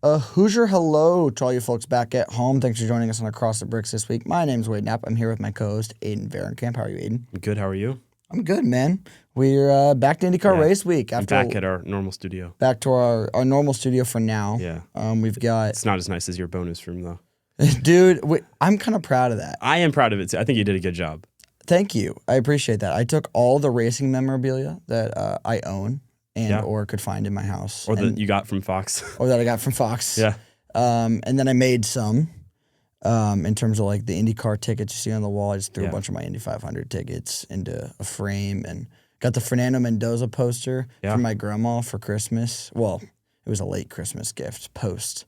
Hoosier hello to all you folks back at home. Thanks for joining us on Across the Bricks this week. My name's Wade Knapp. I'm here with my co-host, Aiden Varenkamp. How are you, Aiden? Good. How are you? I'm good, man. We're back to IndyCar race week. Back at our normal studio. Back to our normal studio for now. Yeah. We've got... It's not as nice as your bonus room, though. Dude, I'm kind of proud of that. I am proud of it, too. I think you did a good job. Thank you. I appreciate that. I took all the racing memorabilia that I own or could find in my house. Or that you got from Fox. Or that I got from Fox. Yeah. And then I made some in terms of like the IndyCar tickets you see on the wall. I just threw a bunch of my Indy 500 tickets into a frame and got the Fernando Mendoza poster from my grandma for Christmas. Well, it was a late Christmas gift post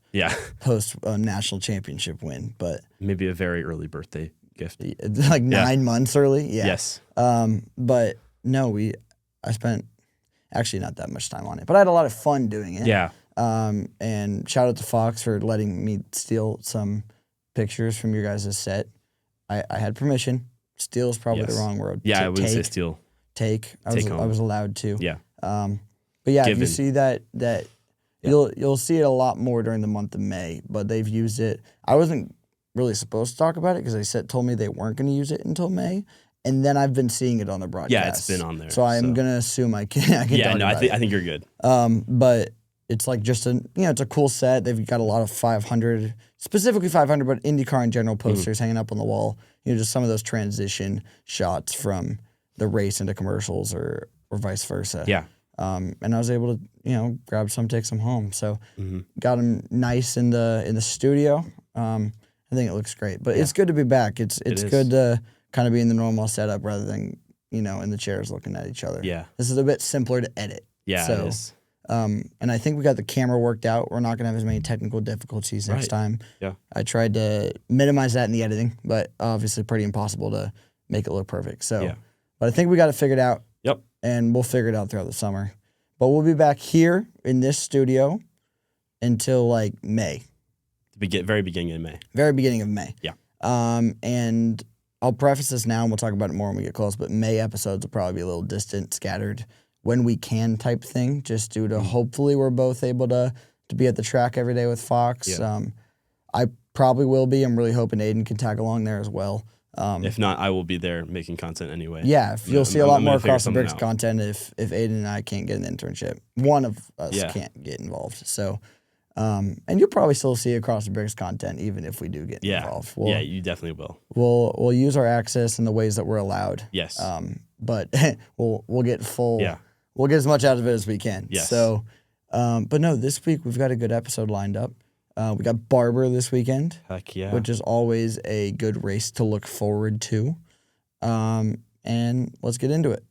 national championship win, but maybe a very early birthday gift. Like 9 months early. Yeah. Yes. But no, I spent actually not that much time on it, but I had a lot of fun doing it. Yeah. And shout out to Fox for letting me steal some pictures from your guys' set. I had permission. Steal is probably the wrong word. Yeah, I wouldn't say steal. I was allowed to. Yeah. But yeah, if you see that you'll see it a lot more during the month of May. But they've used it. I wasn't really supposed to talk about it because they told me they weren't going to use it until May. And then I've been seeing it on the broadcast. Yeah, it's been on there. So I'm gonna assume I can. I think you're good. But it's like just it's a cool set. They've got a lot of 500, specifically 500, but IndyCar in general posters hanging up on the wall. Just some of those transition shots from the race into commercials or vice versa. Yeah. And I was able to grab some, take some home. So got them nice in the studio. I think it looks great. But it's good to be back. It's good to kind of be in the normal setup rather than in the chairs looking at each other. Yeah. This is a bit simpler to edit. Yeah, it is. And I think we got the camera worked out. We're not going to have as many technical difficulties next time. Yeah. I tried to minimize that in the editing, but obviously pretty impossible to make it look perfect. So, but I think we got it figured out. Yep. And we'll figure it out throughout the summer. But we'll be back here in this studio until like May. Very beginning of May. Very beginning of May. Yeah. And I'll preface this now and we'll talk about it more when we get close, but May episodes will probably be a little distant, scattered, when we can type thing, just due to hopefully we're both able to be at the track every day with Fox. Yeah. I probably will be. I'm really hoping Aiden can tag along there as well. If not, I will be there making content anyway. Yeah, you'll see a lot more Across the Bricks content if Aiden and I can't get an internship. One of us can't get involved. So, and you'll probably still see Across the Bricks content even if we do get involved. You definitely will. We'll use our access in the ways that we're allowed. Yes. But we'll get full. Yeah. We'll get as much out of it as we can. Yes. So, but no, this week we've got a good episode lined up. We got Barber this weekend. Heck yeah. Which is always a good race to look forward to. And let's get into it.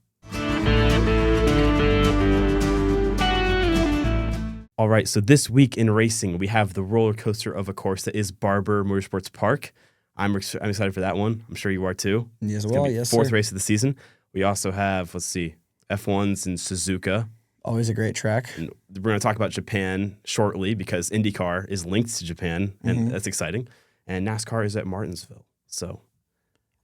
All right, so this week in racing, we have the roller coaster of a course that is Barber Motorsports Park. I'm excited for that one. I'm sure you are too. Yes, well, yes, fourth sir. race of the season. We also have, F1s in Suzuka. Always a great track. And we're going to talk about Japan shortly because IndyCar is linked to Japan, and that's exciting. And NASCAR is at Martinsville. So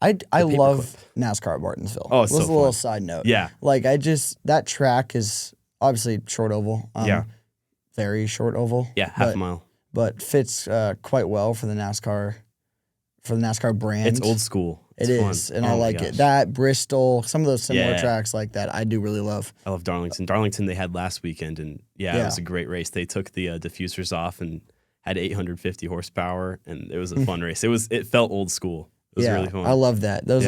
I love NASCAR at Martinsville. Oh, it's so a fun. little side note. Yeah. Like that track is obviously short oval. Very short oval. Yeah, half a mile. But fits quite well for the NASCAR brand. It's old school. It's fun. And I like it. That, Bristol, some of those similar tracks like that, I do really love. I love Darlington. Darlington they had last weekend, and it was a great race. They took the diffusers off and had 850 horsepower, and it was a fun race. It felt old school. It was really fun. I love that. Those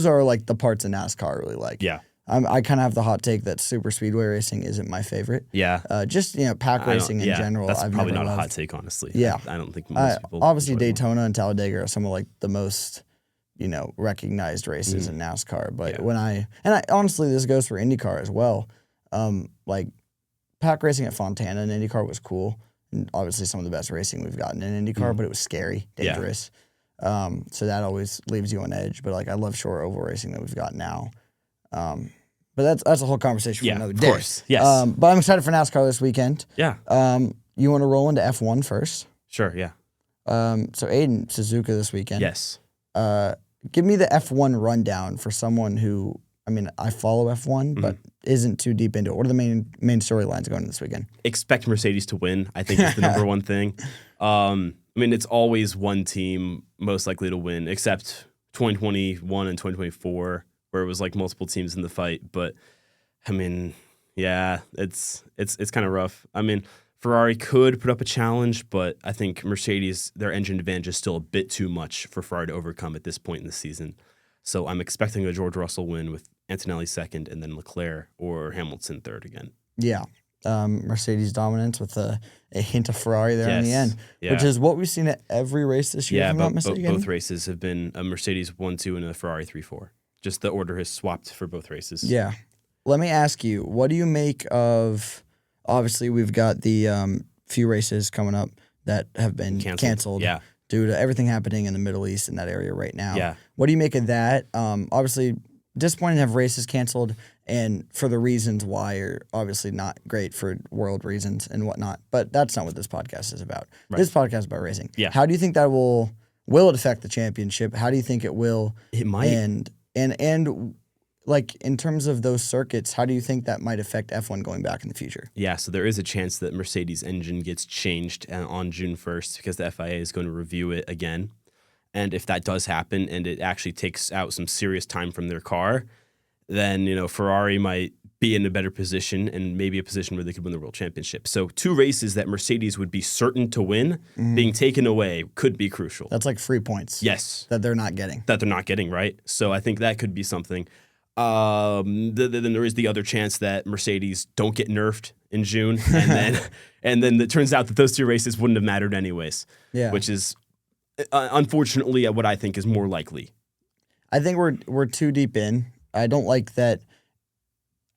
are like the parts of NASCAR I really like. Yeah. I kind of have the hot take that super speedway racing isn't my favorite. Yeah. Just pack racing in general. That's I've probably never not loved. a hot take, honestly. Yeah. I don't think most people. Obviously, Daytona and Talladega are some of like the most recognized races in NASCAR. But honestly, this goes for IndyCar as well. Like pack racing at Fontana and IndyCar was cool. And obviously, some of the best racing we've gotten in IndyCar, but it was scary, dangerous. So that always leaves you on edge. But like I love short oval racing that we've got now. But that's a whole conversation for another day. Of course, yes. But I'm excited for NASCAR this weekend. Yeah. You want to roll into F1 first? Sure, yeah. So Aiden, Suzuka this weekend. Yes. Give me the F1 rundown for someone who I mean, I follow F1, but isn't too deep into it. What are the main storylines going this weekend? Expect Mercedes to win, I think is the number one thing. I mean, it's always one team most likely to win, except 2021 and 2024, where it was like multiple teams in the fight. But I mean, yeah, it's kind of rough. I mean, Ferrari could put up a challenge, but I think Mercedes, their engine advantage is still a bit too much for Ferrari to overcome at this point in the season. So I'm expecting a George Russell win with Antonelli second and then Leclerc or Hamilton third again. Yeah. Mercedes dominance with a hint of Ferrari there in the end, which is what we've seen at every race this year. Yeah, if I'm not mistaken. Both races have been a Mercedes 1-2 and a Ferrari 3-4. Just the order has swapped for both races. Yeah. Let me ask you, what do you make of, obviously we've got the few races coming up that have been canceled due to everything happening in the Middle East in that area right now. Yeah. What do you make of that? Obviously, disappointing to have races canceled, and for the reasons why are obviously not great for world reasons and whatnot. But that's not what this podcast is about. Right. This podcast is about racing. Yeah. How do you think that will it affect the championship? How do you think it will? It might. And like in terms of those circuits, how do you think that might affect F1 going back in the future? Yeah, so there is a chance that Mercedes engine gets changed on June 1st because the FIA is going to review it again. And if that does happen and it actually takes out some serious time from their car, then, Ferrari might be in a better position and maybe a position where they could win the world championship. So 2 races that Mercedes would be certain to win being taken away could be crucial. That's like free points. Yes. That they're not getting. Right? So I think that could be something. Then there is the other chance that Mercedes don't get nerfed in June, and then it turns out that those 2 races wouldn't have mattered anyways. Yeah. Which is unfortunately what I think is more likely. I think we're too deep in. I don't like that.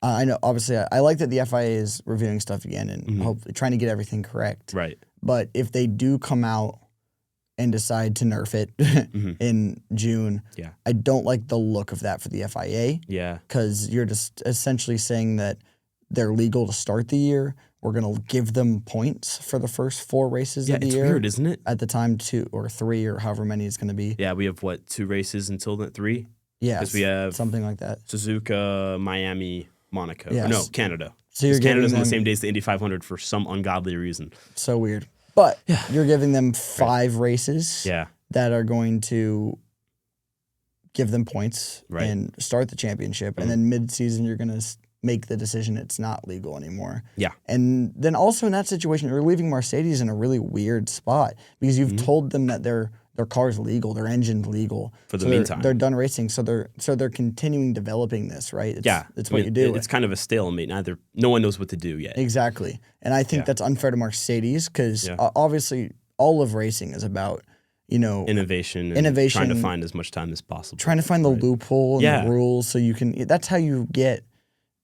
I know, obviously, I like that the FIA is reviewing stuff again and hopefully trying to get everything correct. Right. But if they do come out and decide to nerf it in June, I don't like the look of that for the FIA. Yeah. Because you're just essentially saying that they're legal to start the year. We're going to give them points for the first 4 races of the year. Yeah, it's weird, isn't it? At the time, 2 or 3 or however many it's going to be. Yeah, we have, 2 races until that 3? Yeah, because we have something like that. Suzuka, Miami, Monaco. Yes. No, Canada. So Canada's on the same day as the Indy 500 for some ungodly reason. So weird. But you're giving them 5 races that are going to give them points and start the championship. And then mid-season, you're going to make the decision it's not legal anymore. Yeah. And then also in that situation, you're leaving Mercedes in a really weird spot because you've told them that their car's legal, their engine's legal. For the meantime. They're done racing, so they're continuing developing this, right? It's what you do. It's kind of a stalemate. No one knows what to do yet. Exactly. And I think that's unfair to Mercedes because obviously all of racing is about, innovation, trying to find as much time as possible. Trying to find the loophole and the rules so you can, that's how you get,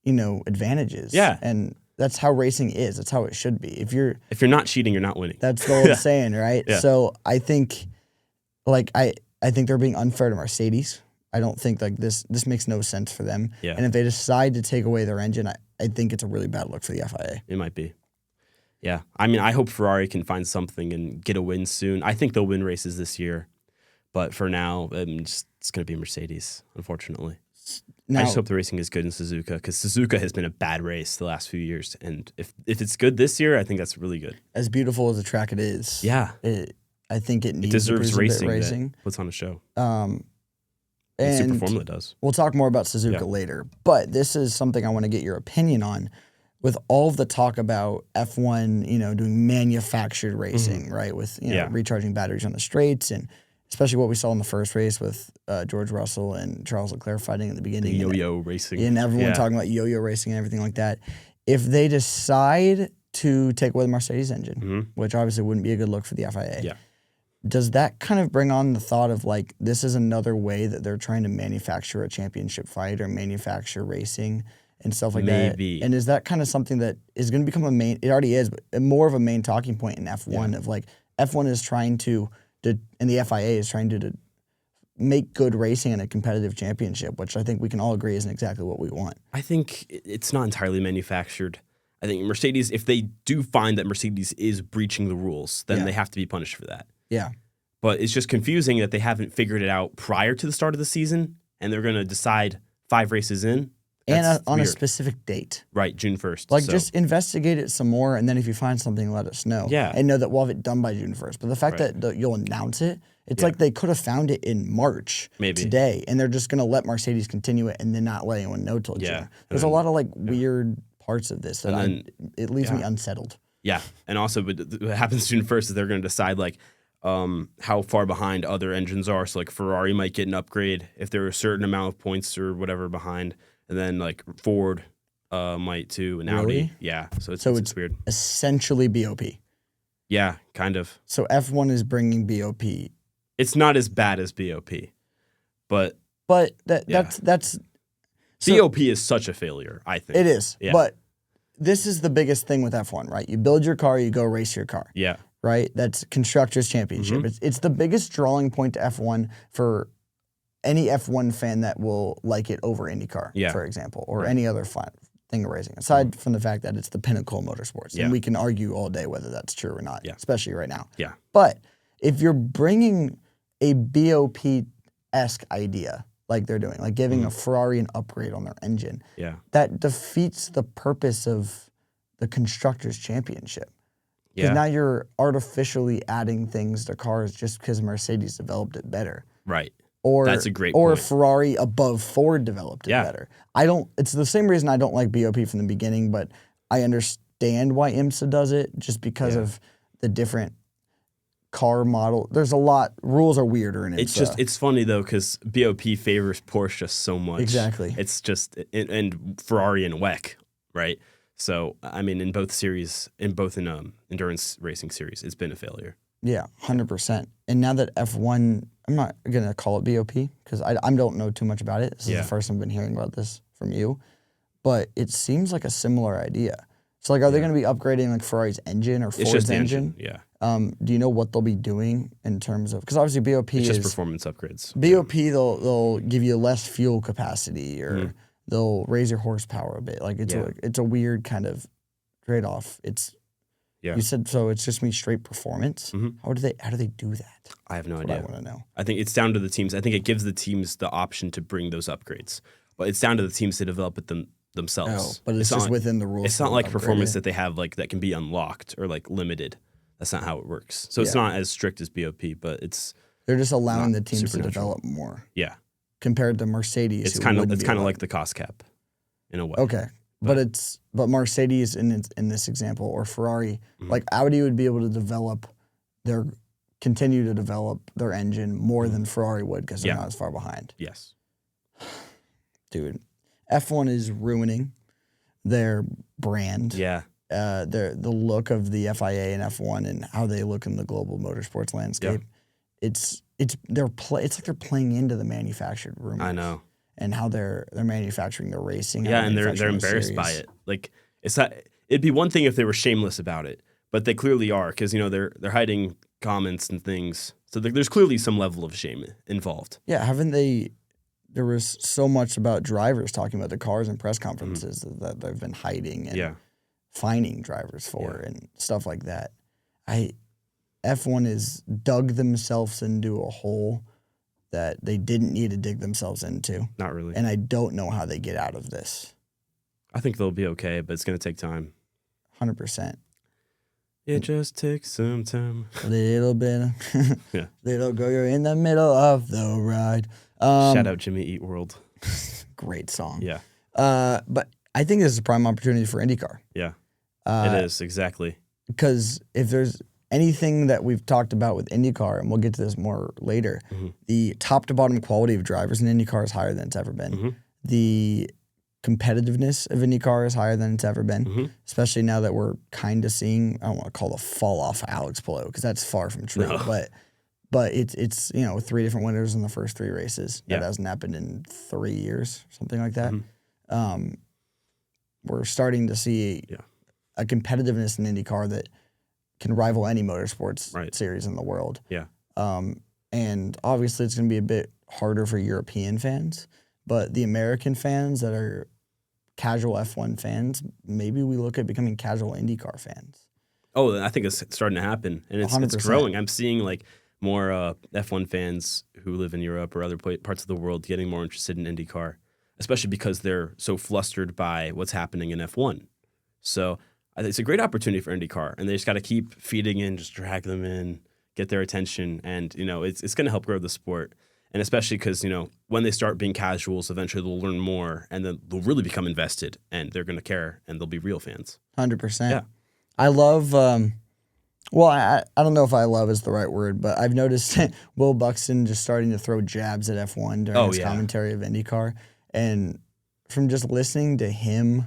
advantages. Yeah. And that's how racing is. That's how it should be. If you're not cheating, you're not winning. That's the old saying, right? Yeah. So I think, I think they're being unfair to Mercedes. I don't think this makes no sense for them. Yeah. And if they decide to take away their engine, I think it's a really bad look for the FIA. It might be. Yeah. I mean, I hope Ferrari can find something and get a win soon. I think they'll win races this year. But for now, it's going to be Mercedes, unfortunately. Now, I just hope the racing is good in Suzuka because Suzuka has been a bad race the last few years. And if it's good this year, I think that's really good. As beautiful as the track it is. Yeah. I think it needs deserves racing. That puts on a show. And Super Formula does. We'll talk more about Suzuka later. But this is something I want to get your opinion on. With all of the talk about F1, doing manufactured racing, right? With, recharging batteries on the straights and especially what we saw in the first race with George Russell and Charles Leclerc fighting at the beginning. The yo-yo racing. And everyone talking about yo-yo racing and everything like that. If they decide to take away the Mercedes engine, which obviously wouldn't be a good look for the FIA, does that kind of bring on the thought of this is another way that they're trying to manufacture a championship fight or manufacture racing and stuff like that? And is that kind of something that is going to become it already is, but more of a main talking point in F1 of F1 is trying to and the FIA is trying to make good racing in a competitive championship, which I think we can all agree isn't exactly what we want. I think it's not entirely manufactured. I think Mercedes, if they do find that Mercedes is breaching the rules, then they have to be punished for that. Yeah. But it's just confusing that they haven't figured it out prior to the start of the season, and they're going to decide 5 races in. And on a weird. specific date. Right, June 1st. Like, just investigate it some more, and then if you find something, let us know. Yeah. And know that we'll have it done by June 1st. But the fact that you'll announce it, it's like they could have found it in March today, and they're just going to let Mercedes continue it and then not let anyone know till June. There's a lot of, like, weird parts of this that it leaves me unsettled. Yeah, and also what happens June 1st is they're going to decide, like, how far behind other engines are. So, like, Ferrari might get an upgrade if they're a certain amount of points or whatever behind. And then, like, Ford might too, and Audi. Yeah, so it's weird. Essentially BOP. Yeah, kind of. So F1 is bringing BOP. It's not as bad as BOP, but that's BOP is such a failure, I think. It is. Yeah. But this is the biggest thing with F1, right? You build your car, you go race your car. Yeah. Right? That's Constructors' Championship. It's the biggest drawing point to F1 for any F1 fan that will like it over IndyCar, for example, or any other thing of racing, aside from the fact that it's the pinnacle of motorsports. And we can argue all day whether that's true or not, especially right now. Yeah. But if you're bringing a BOP-esque idea like they're doing, like giving a Ferrari an upgrade on their engine, that defeats the purpose of the Constructors' Championship. Because now you're artificially adding things to cars just because Mercedes developed it better. Right. Or that's a great or point. Ferrari above Ford developed it better. It's the same reason I don't like BOP from the beginning, but I understand why IMSA does it just because of the different car model. There's a lot, rules are weirder in IMSA. It's funny though, because BOP favors Porsche so much. Exactly. It's just, and Ferrari and WEC, right? So, I mean, in both endurance racing series, it's been a failure. Yeah, 100%. And now that F1, I'm not going to call it BOP because I don't know too much about it. This is the first time I've been hearing about this from you. But it seems like a similar idea. So, like, are they going to be upgrading, like, Ferrari's engine or Ford's it's just the engine? Yeah. Do you know what they'll be doing in terms of... Because obviously BOP it's just performance upgrades. BOP, they'll give you less fuel capacity or they'll raise your horsepower a bit. Like, it's a weird kind of trade-off. You said so. It's just straight performance. How do they do that? I have no That's idea. what I want to know. I think it's down to the teams. I think it gives the teams the option to bring those upgrades, but it's down to the teams to develop it themselves. Oh, but it's just within the rules. It's not like performance that they have like that can be unlocked or like limited. That's not how it works. So it's not as strict as BOP, but they're just allowing the teams to develop more. Yeah. Compared to Mercedes, it's kind of like the cost cap, in a way. Okay. But Mercedes in this example or Ferrari, like Audi would be able to continue to develop their engine more than Ferrari would because they're not as far behind. Yes. Dude, F1 is ruining their brand. Yeah. The look of the FIA and F1 and how they look in the global motorsports landscape. Yeah. It's like they're playing into the manufactured rumors. I know. And how they're manufacturing their racing. Yeah, and they're embarrassed by it. Like it'd be one thing if they were shameless about it, but they clearly are because they're hiding comments and things. So there's clearly some level of shame involved. Yeah, haven't they? There was so much about drivers talking about the cars and press conferences that they've been hiding and fining drivers for and stuff like that. F1 has dug themselves into a hole that they didn't need to dig themselves into. Not really. And I don't know how they get out of this. I think they'll be okay, but it's going to take time. 100%. It just takes some time. A little bit. Little girl, you're in the middle of the ride. Shout out Jimmy Eat World. Great song. Yeah. But I think this is a prime opportunity for IndyCar. Yeah. It is, exactly. Because if there's anything that we've talked about with IndyCar, and we'll get to this more later, the top to bottom quality of drivers in IndyCar is higher than it's ever been. The competitiveness of IndyCar is higher than it's ever been, especially now that we're kind of seeing, I don't want to call the fall off of Alex Palou because that's far from true, but it's 3 different winners in the first 3 races. That hasn't happened in 3 years, something like that. We're starting to see a competitiveness in IndyCar that can rival any motorsports series in the world. Yeah. And obviously it's going to be a bit harder for European fans, but the American fans that are casual F1 fans, maybe we look at becoming casual IndyCar fans. Oh, I think it's starting to happen, and it's growing. I'm seeing like more F1 fans who live in Europe or other parts of the world getting more interested in IndyCar. especially because they're so flustered by what's happening in F1. So I think it's a great opportunity for IndyCar, and they just got to keep feeding in, just drag them in, get their attention, and it's going to help grow the sport. And especially because when they start being casuals, eventually they'll learn more, and then they'll really become invested, and they're going to care, and they'll be real fans. 100%. Yeah, I love. Well, I don't know if I love is the right word, but I've noticed Will Buxton just starting to throw jabs at F1 during his commentary of IndyCar, and from just listening to him.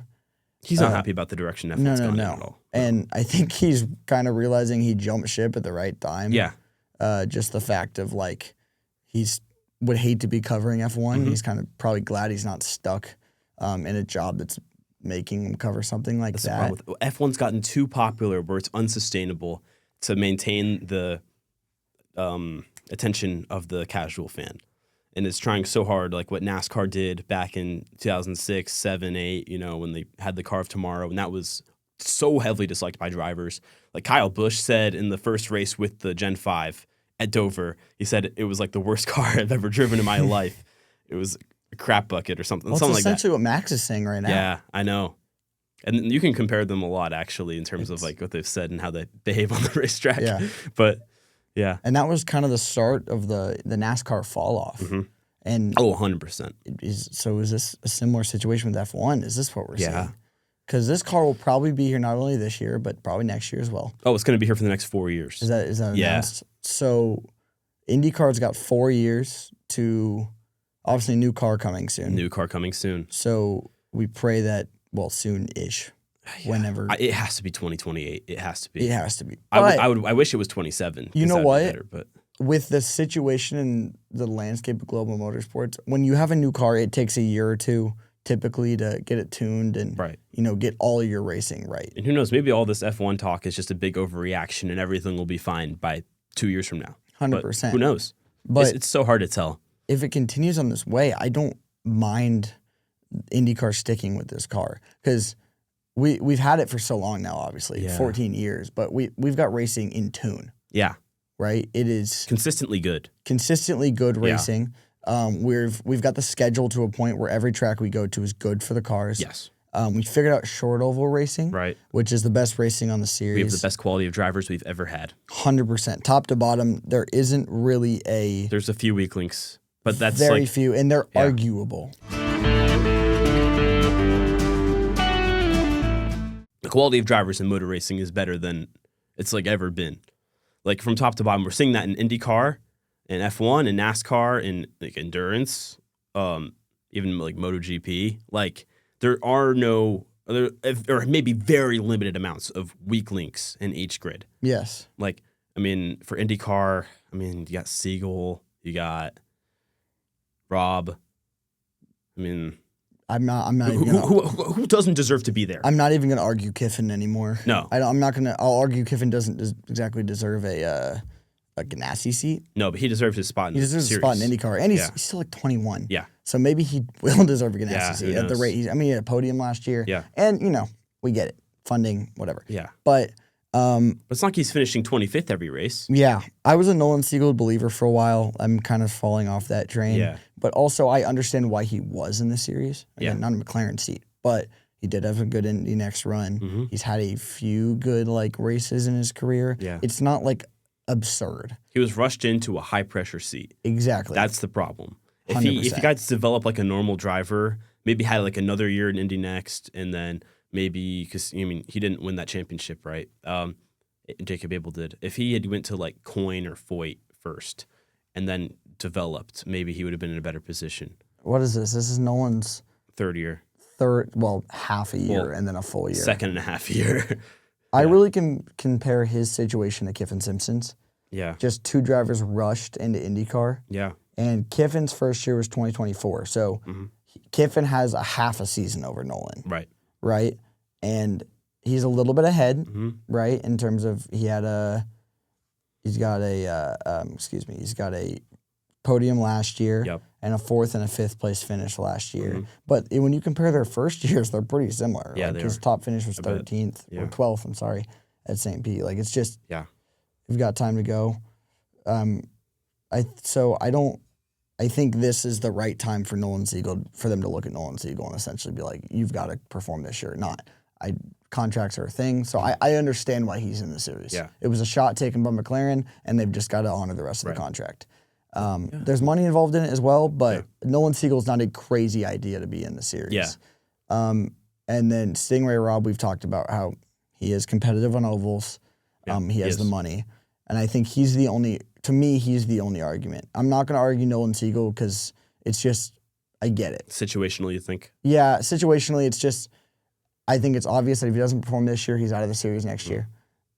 He's not happy about the direction F1's gone in at all. And I think he's kind of realizing he jumped ship at the right time. Yeah. Just the fact of he's would hate to be covering F1. Mm-hmm. He's kind of probably glad he's not stuck in a job that's making him cover something like that. F1's gotten too popular where it's unsustainable to maintain the attention of the casual fan. And it's trying so hard, like what NASCAR did back in 2006, 7, 8, when they had the car of tomorrow, and that was so heavily disliked by drivers. Like Kyle Busch said in the first race with the Gen 5 at Dover, he said it was like the worst car I've ever driven in my life. It was a crap bucket or something. Well, something it's essentially what Max is saying right now. Yeah, I know. And you can compare them a lot, actually, in terms of like what they've said and how they behave on the racetrack. Yeah. But yeah. And that was kind of the start of the NASCAR fall off. Mm-hmm. And 100%. Is this a similar situation with F1? Is this what we're seeing? Because this car will probably be here not only this year, but probably next year as well. Oh, it's going to be here for the next 4 years. Is that announced? So IndyCar's got 4 years to obviously new car coming soon. New car coming soon. So we pray that, soon-ish. Yeah. Whenever it has to be 2028. It has to be. It has to be. I wish it was 27. You know what? Better, but with the situation in the landscape of global motorsports, when you have a new car, it takes a year or two typically to get it tuned and get all of your racing right. And who knows? Maybe all this F1 talk is just a big overreaction, and everything will be fine by 2 years from now. 100%. Who knows? But it's so hard to tell. If it continues on this way, I don't mind IndyCar sticking with this car because we've had it for so long now, obviously, 14 years, but we've got racing in tune. Yeah. Right? It is consistently good racing. We've got the schedule to a point where every track we go to is good for the cars. Yes. We figured out short oval racing, right, which is the best racing on the series. We have the best quality of drivers we've ever had. 100%. Top to bottom, there isn't really There's a few weak links, but that's very few, and they're arguable. The quality of drivers in motor racing is better than it's ever been. Like from top to bottom, we're seeing that in IndyCar, in F1, in NASCAR, in endurance, even MotoGP. There are or maybe very limited amounts of weak links in each grid. Yes. For IndyCar, you got Siegel, you got Rob. I'm not even who doesn't deserve to be there? I'm not even going to argue Kiffin anymore. No. I'm not going to. I'll argue Kiffin doesn't exactly deserve a Ganassi seat. No, but he deserves his spot in the series. He deserves a spot in IndyCar, and he's still 21. Yeah. So maybe he will deserve a Ganassi seat at the rate. He had a podium last year. Yeah. And, we get it. Funding, whatever. Yeah. But it's not like he's finishing 25th every race. Yeah. I was a Nolan Siegel believer for a while. I'm kind of falling off that train. Yeah. But also, I understand why he was in the series. Again, not a McLaren seat, but he did have a good Indy next run. Mm-hmm. He's had a few good races in his career. Yeah. It's not absurd. He was rushed into a high pressure seat. Exactly. That's the problem. 100%. If he got to develop like a normal driver, maybe had another year in Indy next, and then maybe because he didn't win that championship, right? Jacob Abel did. If he had went to Coyne or Foyt first, and then developed, maybe he would have been in a better position. What is this? This is Nolan's third year. Half a year and then a full year. Second and a half year. I really can compare his situation to Kiffin Simpson's. Yeah. Just two drivers rushed into IndyCar. Yeah. And Kiffin's first year was 2024. So Kiffin has a half a season over Nolan. Right. Right? And he's a little bit ahead, right? In terms of he's got a podium last year and a 4th and a 5th place finish last year. But when you compare their first years, they're pretty similar. Yeah, his top finish was 13th or 12th, I'm sorry, at St. Pete. It's just we've got time to go. I I think this is the right time for Nolan Siegel, for them to look at Nolan Siegel and essentially be like, you've got to perform this year. Contracts are a thing, so I understand why he's in the series. Yeah. It was a shot taken by McLaren, and they've just got to honor the rest of the contract. There's money involved in it as well, but Nolan Siegel's not a crazy idea to be in the series. Yeah. And then Stingray Robb, we've talked about how he is competitive on ovals. He has the money. And I think he's the only argument. I'm not going to argue Nolan Siegel because it's just, I get it. Situationally, you think? Yeah, situationally, it's just, I think it's obvious that if he doesn't perform this year, he's out of the series next year.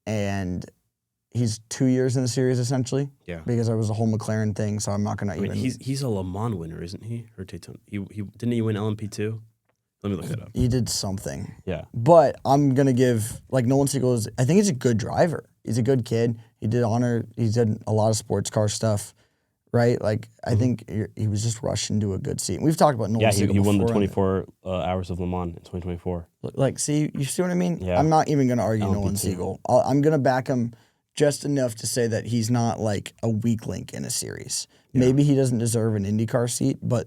And he's 2 years in the series, essentially. Yeah. Because there was a whole McLaren thing, so I'm not going to even... He's a Le Mans winner, isn't he? Or Daytona? Didn't he win LMP2? Let me look that up. He did something. Yeah. But I'm going to give, Nolan Siegel I think he's a good driver. He's a good kid. He did a lot of sports car stuff, right? I think he was just rushed into a good seat. We've talked about Nolan Siegel before. Yeah, he won the 24 hours of Le Mans in 2024. See, you see what I mean? Yeah. I'm not even going to argue Nolan Siegel. I'm going to back him just enough to say that he's not, a weak link in a series. Yeah. Maybe he doesn't deserve an IndyCar seat, but,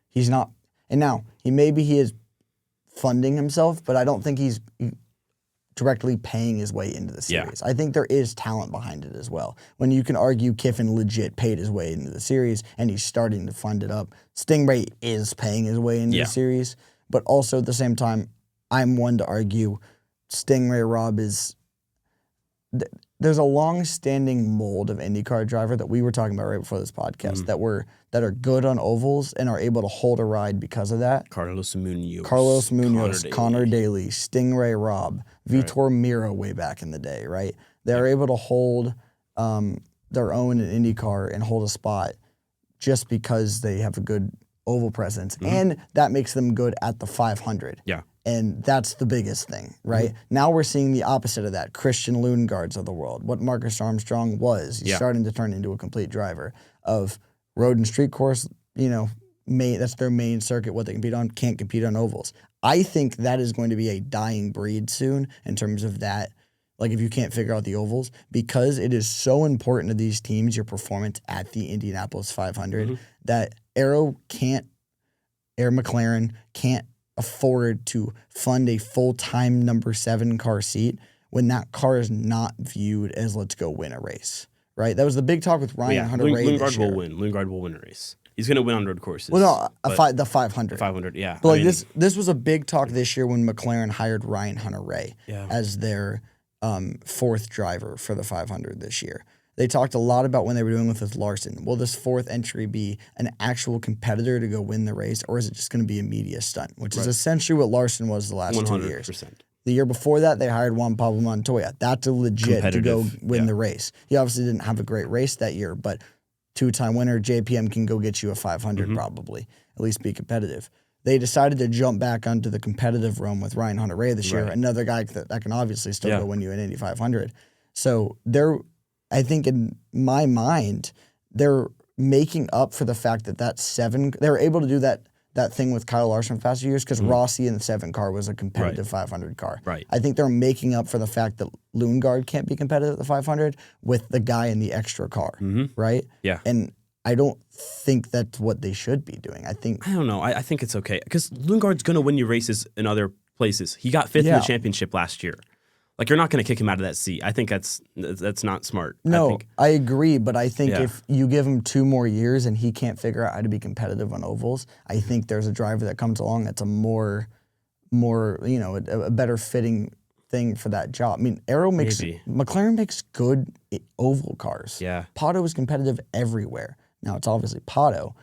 he's not. And now, he is funding himself, but I don't think he's directly paying his way into the series. Yeah. I think there is talent behind it as well. When you can argue Kiffin legit paid his way into the series and he's starting to fund it up, Stingray is paying his way into the series, but also at the same time, I'm one to argue Stingray Robb is... There's a long-standing mold of IndyCar driver that we were talking about right before this podcast that are good on ovals and are able to hold a ride because of that. Carlos Munoz, Connor Daly, Stingray Robb, Vitor Mira way back in the day, right? They're able to hold their own in IndyCar and hold a spot just because they have a good oval presence, and that makes them good at the 500. Yeah. And that's the biggest thing, right? Now we're seeing the opposite of that. Christian Lundegaards of the world, what Marcus Armstrong was. He's starting to turn into a complete driver of road and street course, that's their main circuit, what they compete on, can't compete on ovals. I think that is going to be a dying breed soon in terms of that, if you can't figure out the ovals, because it is so important to these teams, your performance at the Indianapolis 500, that McLaren can't afford to fund a full-time number 7 car seat when that car is not viewed as let's go win a race, right? That was the big talk with Ryan Hunter-Reay this year. Lundgaard will win a race. He's going to win on road courses. Well, no, the 500. 500, yeah. But this was a big talk this year when McLaren hired Ryan Hunter-Reay as their 4th driver for the 500 this year. They talked a lot about when they were doing with Larson. Will this 4th entry be an actual competitor to go win the race, or is it just going to be a media stunt, which is essentially what Larson was the last 2 years. 100%. The year before that, they hired Juan Pablo Montoya. That's a legit to go win the race. He obviously didn't have a great race that year, but 2-time winner, JPM can go get you a 500 probably, at least be competitive. They decided to jump back onto the competitive realm with Ryan Hunter-Reay this year, another guy that can obviously still go win you an Indy 500. So I think in my mind, they're making up for the fact that they were able to do that thing with Kyle Larson for the past few years because Rossi in the 7 car was a competitive 500 car. Right. I think they're making up for the fact that Lundegaard can't be competitive at the 500 with the guy in the extra car, right? Yeah. And I don't think that's what they should be doing. I don't know. I think it's okay because Lundegaard's going to win you races in other places. He got 5th in the championship last year. You're not going to kick him out of that seat. I think that's not smart. No, I agree, but I think if you give him 2 more years and he can't figure out how to be competitive on ovals, I think there's a driver that comes along that's a a better fitting thing for that job. I mean, McLaren makes good oval cars. Yeah. Pato is competitive everywhere. Now, it's obviously Pato,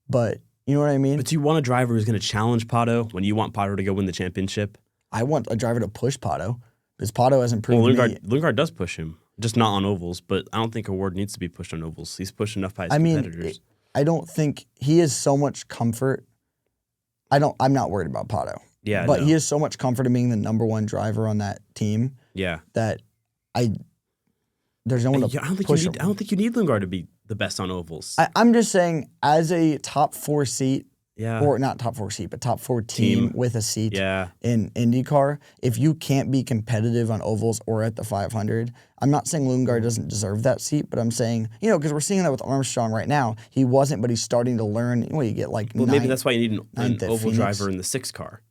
but you know what I mean? But do you want a driver who's going to challenge Pato when you want Pato to go win the championship? I want a driver to push Pato. Because Pato hasn't proven Lundegaard does push him, just not on ovals. But I don't think Award needs to be pushed on ovals. He's pushed enough by his competitors. I don't think he has so much comfort. I'm not worried about Pato. Yeah, but he has so much comfort in being the number 1 driver on that team. Yeah, that there's no one to push him. I don't think you need Lundegaard to be the best on ovals. I'm just saying, as a top 4 seat Yeah. or not top 4 seat, but top 4 team with a seat in IndyCar. If you can't be competitive on ovals or at the 500, I'm not saying Lundgaard doesn't deserve that seat, but I'm saying, because we're seeing that with Armstrong right now. He wasn't, but he's starting to learn. You get like maybe that's why you need an oval driver in the 6 car.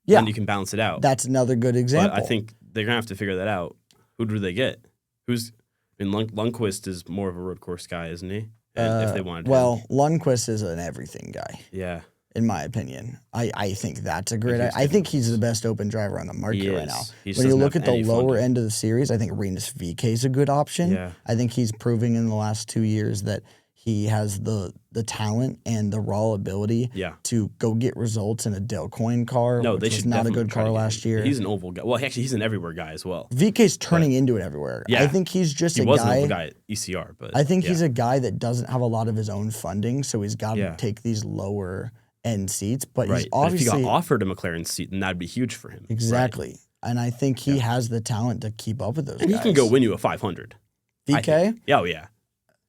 Yeah. And you can balance it out. That's another good example. But I think they're going to have to figure that out. Who do they get? Lundqvist is more of a road course guy, isn't he? If they wanted him. Lundqvist is an everything guy. Yeah. In my opinion, I think that's a great. I think he's the best open driver on the market right now. When you look at the lower end of the series, I think Rinus VeeKay is a good option. Yeah. I think he's proving in the last 2 years that he has the talent and the raw ability to go get results in a Delcoin car, which was not a good car last year. He's an oval guy. Well, actually, he's an everywhere guy as well. VeeKay's turning into it everywhere. Yeah. I think he's just he was an oval guy at ECR, but I think he's a guy that doesn't have a lot of his own funding, so he's got to take these lower end seats. But he's obviously, if he got offered a McLaren seat, then that'd be huge for him. Exactly. Right. And I think he has the talent to keep up with those guys. He can go win you a 500. VeeKay? Oh, yeah.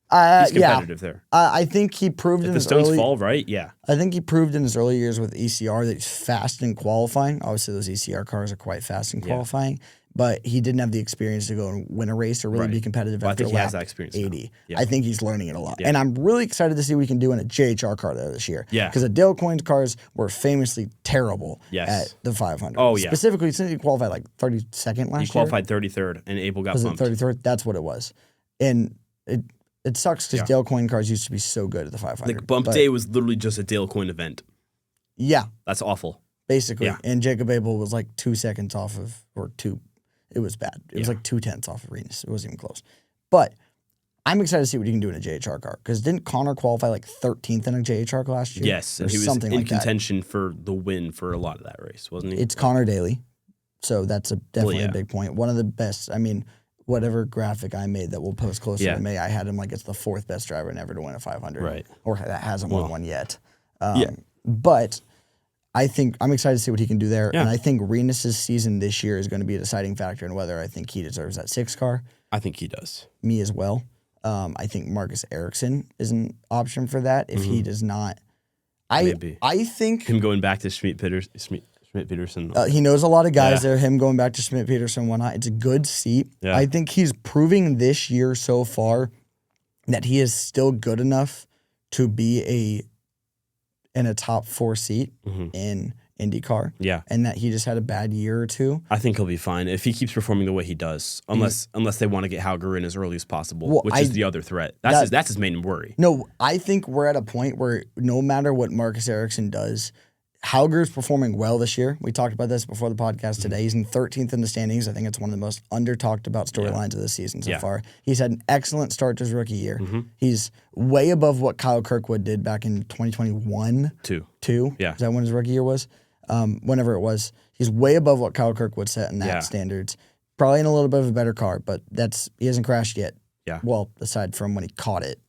He's competitive there. I think he proved if in the his stones early, fall right, yeah. I think he proved in his early years with ECR that he's fast in qualifying. Obviously, those ECR cars are quite fast in qualifying, but he didn't have the experience to go and win a race or really be competitive after I think he lap has that experience 80. Yeah. I think he's learning it a lot. And I'm really excited to see what we can do in a JHR car there this year. Yeah. Because the Dale Coyne's cars were famously terrible at the 500. Oh, yeah. Specifically, since he qualified like 32nd last year. He qualified 33rd, and Abel got bumped. Was it 33rd? That's what it was. And it sucks because Dale Coyne cars used to be so good at the 500. Like bump day was literally just a Dale Coyne event. Yeah. That's awful. Basically. Yeah. And Jacob Abel was like 2 seconds off of, or 2. It was bad. It was like 2/10 off of Rinus. It wasn't even close. But I'm excited to see what he can do in a JHR car. Because didn't Connor qualify like 13th in a JHR car last year? Yes. And he was in contention for the win for a lot of that race, wasn't he? It's Connor Daly. So that's definitely a big point. One of the best, whatever graphic I made that we'll post closer to May, I had him like it's the 4th best driver never to win a 500. Right. Or that hasn't won one yet. But I think I'm excited to see what he can do there. Yeah. And I think Rinus' season this year is going to be a deciding factor in whether I think he deserves that 6 car. I think he does. Me as well. I think Marcus Ericsson is an option for that if he does not. Maybe. I think him going back to Schmidt-Peterson. He knows a lot of guys there. Him going back to Schmidt-Peterson, whatnot. It's a good seat. Yeah. I think he's proving this year so far that he is still good enough to be in a top 4 seat in IndyCar. Yeah. And that he just had a bad year or two. I think he'll be fine if he keeps performing the way he does. Unless they want to get Hauger in as early as possible, which is the other threat. That's his main worry. No, I think we're at a point where no matter what Marcus Ericsson does, Hauger's performing well this year. We talked about this before the podcast today. He's in 13th in the standings. I think it's one of the most under-talked about storylines of the season so far. He's had an excellent start to his rookie year. He's way above what Kyle Kirkwood did back in 2021. Two? Yeah. Is that when his rookie year was? Whenever it was. He's way above what Kyle Kirkwood set in that standards. Probably in a little bit of a better car, but he hasn't crashed yet. Yeah. Well, aside from when he caught it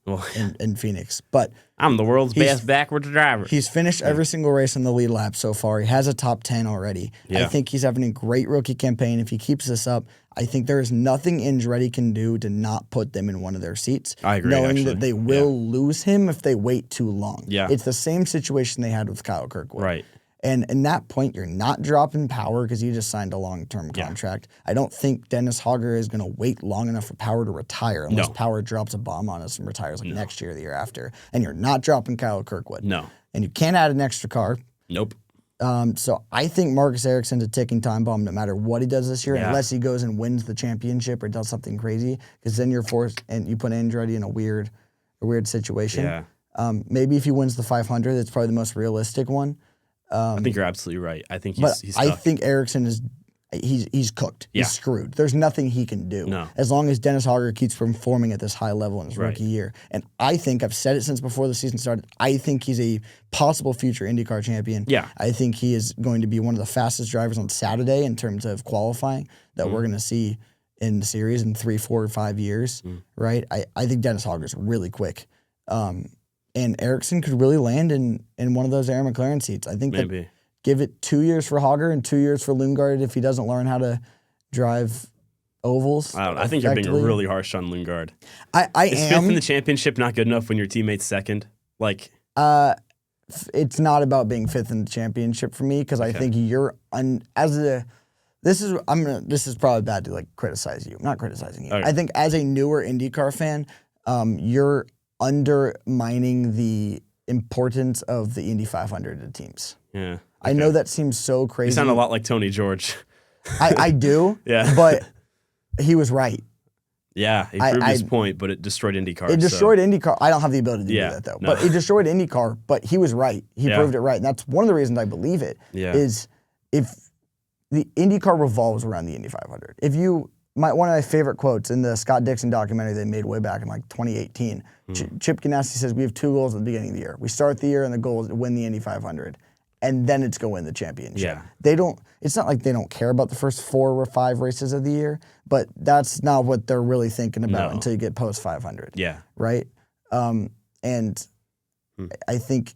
in Phoenix. But I'm the world's best backwards driver. He's finished every single race in the lead lap so far. He has a top 10 already. Yeah. I think he's having a great rookie campaign. If he keeps this up, I think there is nothing Andretti can do to not put them in one of their seats. I agree, knowing that they will lose him if they wait too long. Yeah. It's the same situation they had with Kyle Kirkwood. Right. And in that point, you're not dropping Power because he just signed a long-term contract. I don't think Dennis Hogger is going to wait long enough for Power to retire unless Power drops a bomb on us and retires next year or the year after. And you're not dropping Kyle Kirkwood. No. And you can't add an extra car. Nope. So I think Marcus Ericsson's a ticking time bomb no matter what he does this year, unless he goes and wins the championship or does something crazy, because then you're forced and you put Andretti in a weird situation. Yeah. Maybe if he wins the 500, that's probably the most realistic one. I think you're absolutely right. I think he's stuck. I think Ericsson is he's cooked. He's screwed. There's nothing he can do as long as Dennis Hogger keeps performing at this high level in his rookie year. And I think I've said it since before the season started. I think he's a possible future IndyCar champion. Yeah. I think he is going to be one of the fastest drivers on Saturday in terms of qualifying that we're going to see in the series in 3, 4, or 5 years. Right. I think Dennis Hogger's really quick. And Ericsson could really land in one of those Aaron McLaren seats. I think that give it 2 years for Hogger and 2 years for Lundgaard if he doesn't learn how to drive ovals. I think you're being really harsh on Lundgaard. I Is am. 5th in the championship not good enough when your teammate's 2nd? it's not about being fifth in the championship for me because I think this is probably bad to like criticize you. I'm not criticizing you. Okay. I think as a newer IndyCar fan, you're undermining the importance of the Indy 500 to teams. Yeah. Okay. I know that seems so crazy. You sound a lot like Tony George. I do. Yeah. But he was right. Yeah, he proved his point, but it destroyed IndyCar. It destroyed IndyCar. I don't have the ability to do that, though. No. But it destroyed IndyCar, but he was right. He proved it right. And that's one of the reasons I believe it, is if the IndyCar revolves around the Indy 500. One of my favorite quotes in the Scott Dixon documentary they made way back in like 2018, Chip Ganassi says, we have two goals at the beginning of the year. We start the year and the goal is to win the Indy 500. And then it's go win the championship. Yeah. It's not like they don't care about the first 4 or 5 races of the year, but that's not what they're really thinking about until you get post 500. Yeah. Right? And I think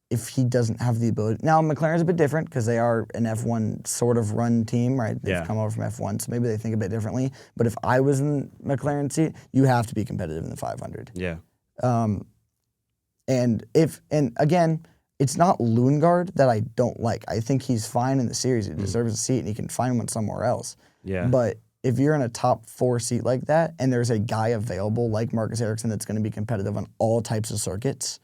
if he doesn't have the ability, now McLaren's a bit different because they are an F1 sort of run team, right? They've come over from F1, so maybe they think a bit differently. But if I was in McLaren's seat, you have to be competitive in the 500. Yeah. And again, it's not Lundgaard that I don't like. I think he's fine in the series. He deserves a seat, and he can find one somewhere else. Yeah. But if you're in a top 4 seat like that, and there's a guy available like Marcus Ericsson that's going to be competitive on all types of circuits,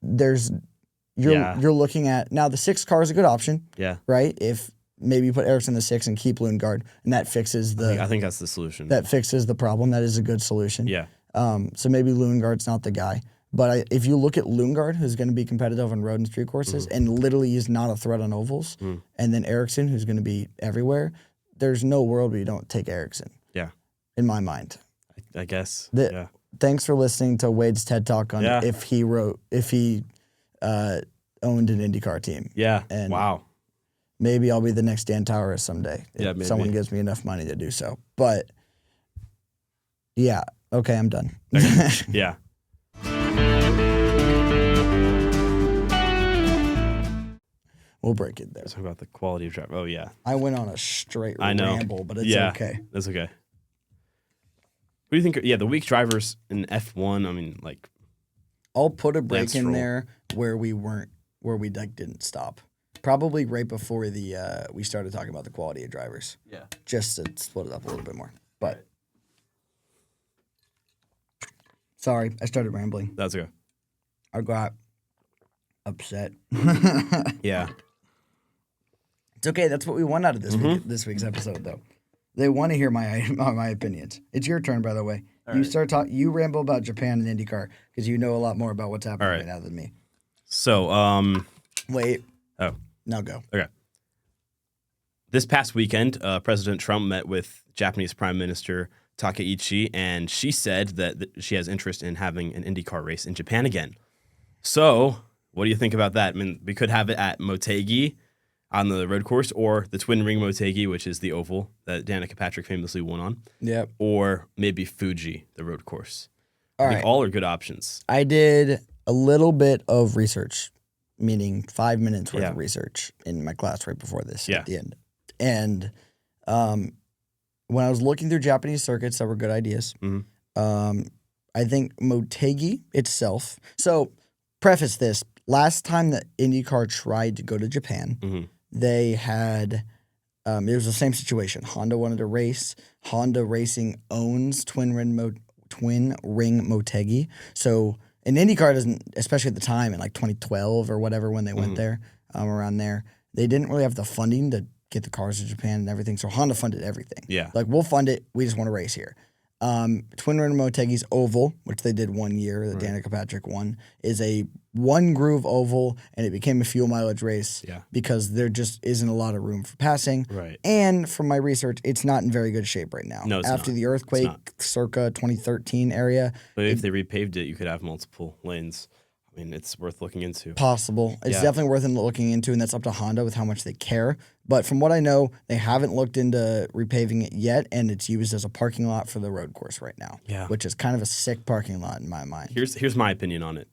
you're looking at now the 6 car is a good option. Yeah. Right. If maybe you put Ericsson in the 6 and keep Lundgaard, and that fixes I think that's the solution. That fixes the problem. That is a good solution. Yeah. So maybe Lundgaard's not the guy. But if you look at Lundgaard, who's going to be competitive on road and street courses, and literally is not a threat on ovals, and then Ericsson, who's going to be everywhere, there's no world where you don't take Ericsson. Yeah. In my mind. I guess. Thanks for listening to Wade's TED Talk on if he owned an IndyCar team. Yeah. And wow. Maybe I'll be the next Dan Towers someday if someone gives me enough money to do so. But yeah. Okay, I'm done. Okay. Yeah. We'll break it there. Talk about the quality of drive. Oh, yeah. I went on a straight ramble, but it's okay. That's okay. What do you think? Yeah, the weak drivers in F1, I mean, like... I'll put a break in there where we didn't stop. Probably right before we started talking about the quality of drivers. Yeah. Just to split it up a little bit more. But... Sorry, I started rambling. That's okay. I got upset. Yeah. It's okay. That's what we want out of this week's episode, though. They want to hear my opinions. It's your turn, by the way. All you start talking. You ramble about Japan and IndyCar because you know a lot more about what's happening right now than me. So, wait. Oh, now go. Okay. This past weekend, President Trump met with Japanese Prime Minister Takaichi, and she said that she has interest in having an IndyCar race in Japan again. So, what do you think about that? I mean, we could have it at Motegi on the road course, or the Twin Ring Motegi, which is the oval that Danica Patrick famously won on. Yep. Or maybe Fuji, the road course. All are good options. I did a little bit of research, meaning 5 minutes worth of research in my class right before this at the end. And when I was looking through Japanese circuits that were good ideas, I think Motegi itself. So, preface this. Last time that IndyCar tried to go to Japan, they had it was the same situation. Honda wanted to race. Honda Racing owns Twin Ring Motegi. So, and IndyCar doesn't, especially at the time in like 2012 or whatever when they went there, around there, they didn't really have the funding to get the cars to Japan and everything. So Honda funded everything. Yeah. Like, we'll fund it. We just want to race here. Twin Ring Motegi's oval, which they did 1 year, that Danica Patrick won, is a 1-groove oval, and it became a fuel mileage race because there just isn't a lot of room for passing. Right. And from my research, it's not in very good shape right now. No, it's After not. the earthquake, circa 2013 area. But if they repaved it, you could have multiple lanes. I mean, it's worth looking into. Possible. It's definitely worth looking into, and that's up to Honda with how much they care. But from what I know, they haven't looked into repaving it yet, and it's used as a parking lot for the road course right now. Yeah. Which is kind of a sick parking lot in my mind. Here's my opinion on it.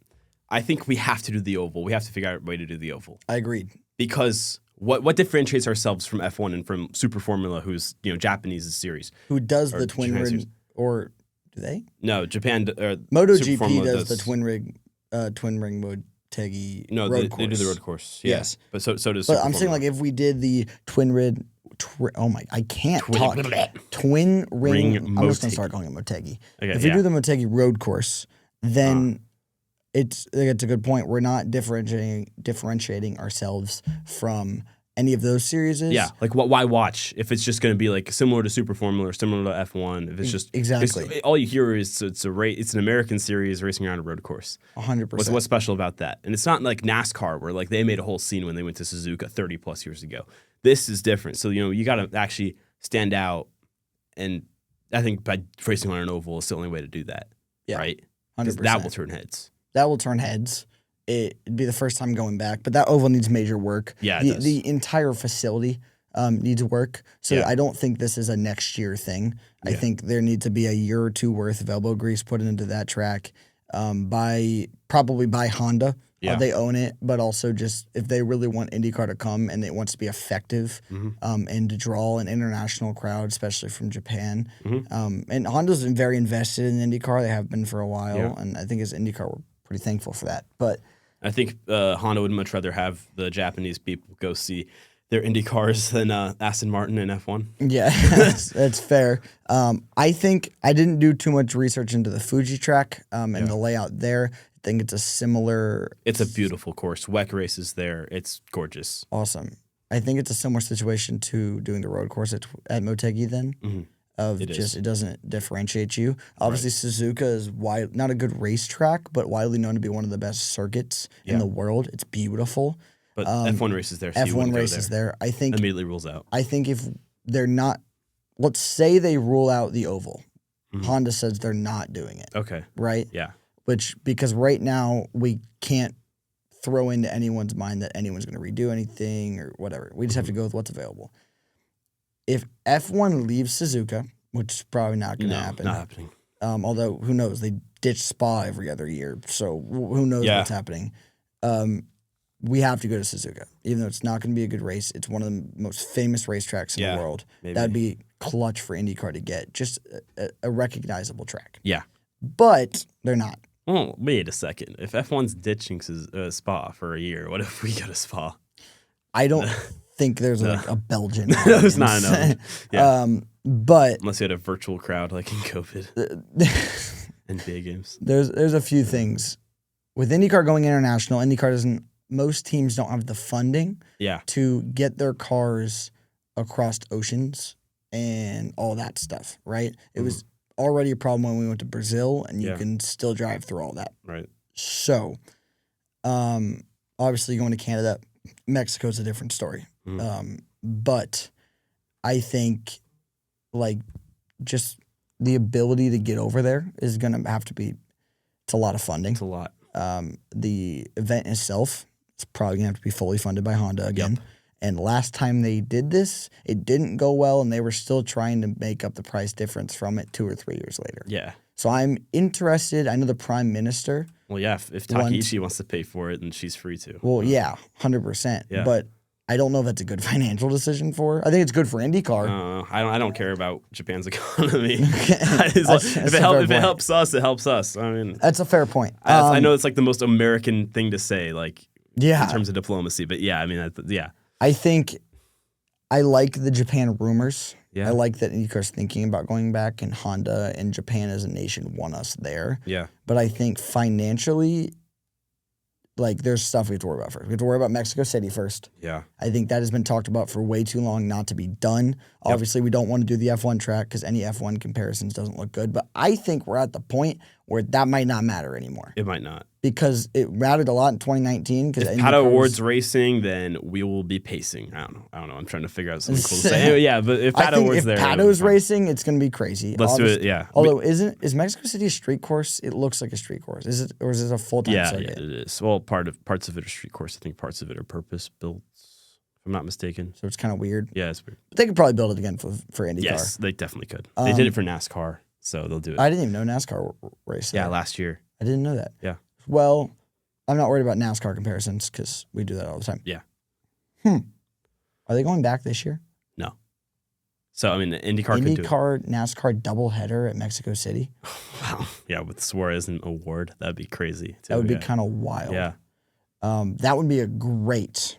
I think we have to do the oval. We have to figure out a way to do the oval. I agreed. Because what differentiates ourselves from F1 and from Super Formula, who's Japanese series? Who does the Twin Ring, or do they? No, Japan. MotoGP does the Twin Ring Motegi No, road course. they do the road course. Yeah. Yes. But so does But Super I'm saying, Formula. like, if we did the I can't Twin- talk. Twin ring. Ring I'm just going to Motegi. start calling it Motegi. Okay, If we do the Motegi road course, then it's a good point. We're not differentiating ourselves from any of those series. Yeah, like why watch if it's just going to be like similar to Super Formula or similar to F1? If it's just exactly all you hear is it's a race. It's an American series racing around a road course. 100%. What's special about that? And it's not like NASCAR where like they made a whole scene when they went to Suzuka 30 plus years ago. This is different. So you got to actually stand out, and I think by racing on an oval is the only way to do that. Yeah, right? 100%. That will turn heads. That will turn heads. It'd be the first time going back, but that oval needs major work. Yeah, it does. The entire facility needs work. So I don't think this is a next year thing. I think there needs to be a year or two worth of elbow grease put into that track probably by Honda. Yeah. They own it, but also just if they really want IndyCar to come and it wants to be effective and to draw an international crowd, especially from Japan. And Honda's been very invested in IndyCar. They have been for a while, and I think as IndyCar, we're pretty thankful for that. But I think Honda would much rather have the Japanese people go see their Indy cars than Aston Martin and F1. Yeah, that's fair. I think I didn't do too much research into the Fuji track and the layout there. I think it's a similar... It's a beautiful course. WEC races there. It's gorgeous. Awesome. I think it's a similar situation to doing the road course at Motegi then. It doesn't differentiate you. Obviously, Suzuka is not a good racetrack, but widely known to be one of the best circuits in the world. It's beautiful. But F1 races there. So F1 races there. I think immediately rules out. I think if they're not, let's say they rule out the oval. Honda says they're not doing it. Okay. Right? Yeah. Because right now we can't throw into anyone's mind that anyone's going to redo anything or whatever. We just have to go with what's available. If F1 leaves Suzuka, which is probably not going to happen. Not happening. Although, who knows? They ditch Spa every other year, so who knows what's happening. We have to go to Suzuka. Even though it's not going to be a good race, it's one of the most famous racetracks in the world. Maybe. That'd be clutch for IndyCar to get. Just a recognizable track. Yeah. But they're not. Oh, wait a second. If F1's ditching Spa for a year, what if we go to Spa? I don't think there's like a Belgian. There's not enough. Yeah. But unless you had a virtual crowd like in COVID and NBA games. There's a few things. With IndyCar going international, most teams don't have the funding to get their cars across oceans and all that stuff, right? It was already a problem when we went to Brazil, and you can still drive through all that. Right. So, obviously going to Canada, Mexico's a different story. But I think, like, just the ability to get over there is going to have to be, it's a lot of funding. It's a lot. The event itself is probably going to have to be fully funded by Honda again. Yep. And last time they did this, it didn't go well, and they were still trying to make up the price difference from it 2 or 3 years later. Yeah. So I'm interested. I know the Prime Minister. Well, yeah, if Takaichi wants to pay for it, then she's free to. Well, 100%. Yeah. But I don't know if that's a good financial decision for her. I think it's good for IndyCar. I don't care about Japan's economy. If it helps us, it helps us. I mean, that's a fair point. I know it's like the most American thing to say, like in terms of diplomacy. But I mean, I think I like the Japan rumors. Yeah. I like that IndyCar's thinking about going back, and Honda and Japan as a nation want us there. Yeah. But I think financially, like, there's stuff we have to worry about first. We have to worry about Mexico City first. Yeah. I think that has been talked about for way too long not to be done. Yep. Obviously, we don't want to do the F1 track because any F1 comparisons doesn't look good. But I think we're at the point where that might not matter anymore. It might not. Because it mattered a lot in 2019. If Pato Award's racing, then we will be pacing. I don't know. I'm trying to figure out something cool to say. Anyway, but if Pato Award's there. If Pato's racing, it's going to be crazy. Let's do it, yeah. Although, is Mexico City a street course? It looks like a street course. Is it, or is it a full-time circuit? Yeah, it is. Well, parts of it are street course. I think parts of it are purpose-built, if I'm not mistaken. So it's kind of weird. Yeah, it's weird. But they could probably build it again for IndyCar. Yes, they definitely could. They did it for NASCAR, so they'll do it. I didn't even know NASCAR raced there. Yeah, last year. I didn't know that. Yeah. Well, I'm not worried about NASCAR comparisons because we do that all the time. Yeah. Are they going back this year? No. So, I mean, IndyCar could do it. IndyCar, NASCAR doubleheader at Mexico City? Wow. Yeah, with Suarez and Award. That'd be crazy, too. That would be kind of wild. Yeah. That would be a great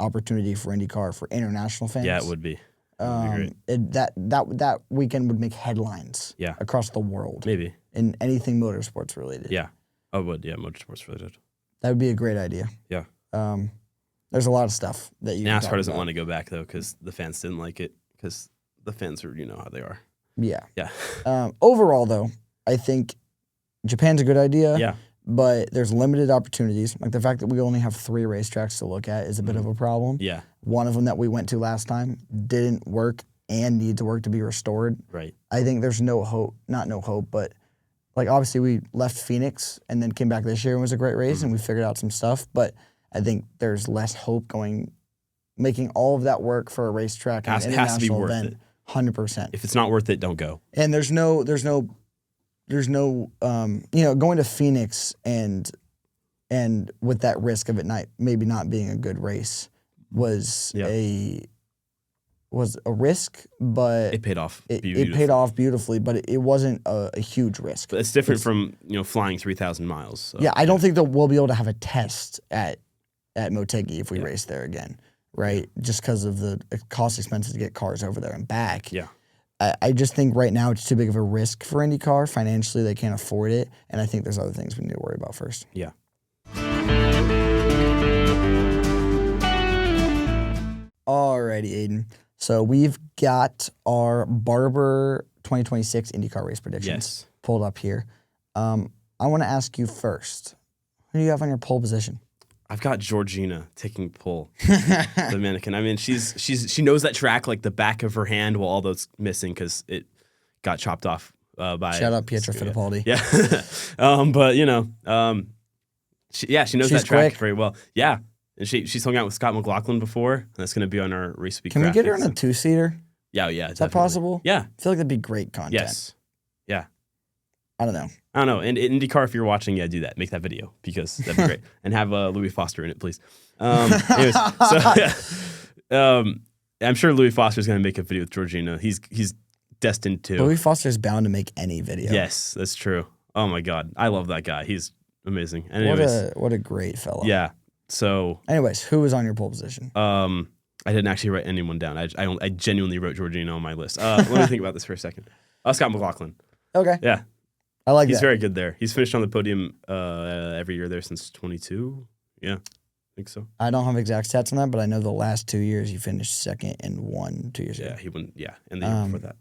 opportunity for IndyCar for international fans. Yeah, it would be. Great. That weekend would make headlines across the world. Maybe. In anything motorsports related. Yeah. I would, motorsports related. That would be a great idea. Yeah. There's a lot of stuff that you can NASCAR talk doesn't about. want to go back, though, because the fans didn't like it, because the fans are, how they are. Yeah. Yeah. Overall, though, I think Japan's a good idea. Yeah. But there's limited opportunities. Like the fact that we only have 3 racetracks to look at is a bit of a problem. Yeah. One of them that we went to last time didn't work and needs to work to be restored. Right. I think there's no hope, not no hope, but like obviously we left Phoenix and then came back this year and was a great race and we figured out some stuff. But I think there's less hope making all of that work for a racetrack and an international event. 100%. If it's not worth it, don't go. And there's no going to Phoenix and with that risk of it maybe not being a good race was a risk, but it paid off. It paid off beautifully, but it wasn't a huge risk. But it's different from flying 3,000 miles. So. Yeah, I don't think that we'll be able to have a test at Motegi if we race there again, right? Just because of the cost expenses to get cars over there and back. Yeah. I just think right now it's too big of a risk for IndyCar. Financially, they can't afford it, and I think there's other things we need to worry about first. Yeah. Alrighty, Aiden. So we've got our Barber 2026 IndyCar race predictions pulled up here. I want to ask you first, who do you have on your pole position? I've got Georgina taking pole, the mannequin. I mean, she knows that track like the back of her hand. Well, all those missing because it got chopped off by. Shout out Pietro Fittipaldi. Yeah, but she knows that track very well. Yeah, and she's hung out with Scott McLaughlin before, and that's going to be on our race week. Can we get her in a 2-seater? Yeah, Is that possible? Yeah, I feel like that'd be great content. Yes. Yeah. I don't know. And IndyCar, if you're watching, do that. Make that video because that'd be great. And have Louis Foster in it, please. Anyways, I'm sure Louis Foster's going to make a video with Georgina. He's destined to. Louis Foster's bound to make any video. Yes, that's true. Oh my God, I love that guy. He's amazing. And anyways, what a great fellow. Yeah. So. Anyways, who was on your pole position? I didn't actually write anyone down. I genuinely wrote Georgina on my list. Let me think about this for a second. Scott McLaughlin. Okay. Yeah. I like that. He's very good there. He's finished on the podium every year there since 22. Yeah, I think so. I don't have exact stats on that, but I know the last 2 years he finished second and won 2 years ago. Yeah, he won. Yeah, and the year before that.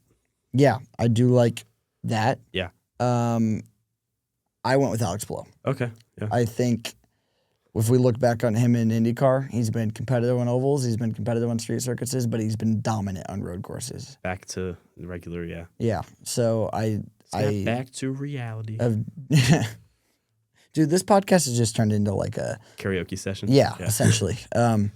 Yeah, I do like that. Yeah. I went with Alex Palou. Okay. Yeah. I think if we look back on him in IndyCar, he's been competitive on ovals, he's been competitive on street circuits, but he's been dominant on road courses. Back to regular, yeah. Yeah. So back to reality. Dude, this podcast has just turned into like a karaoke session. Yeah. Essentially. And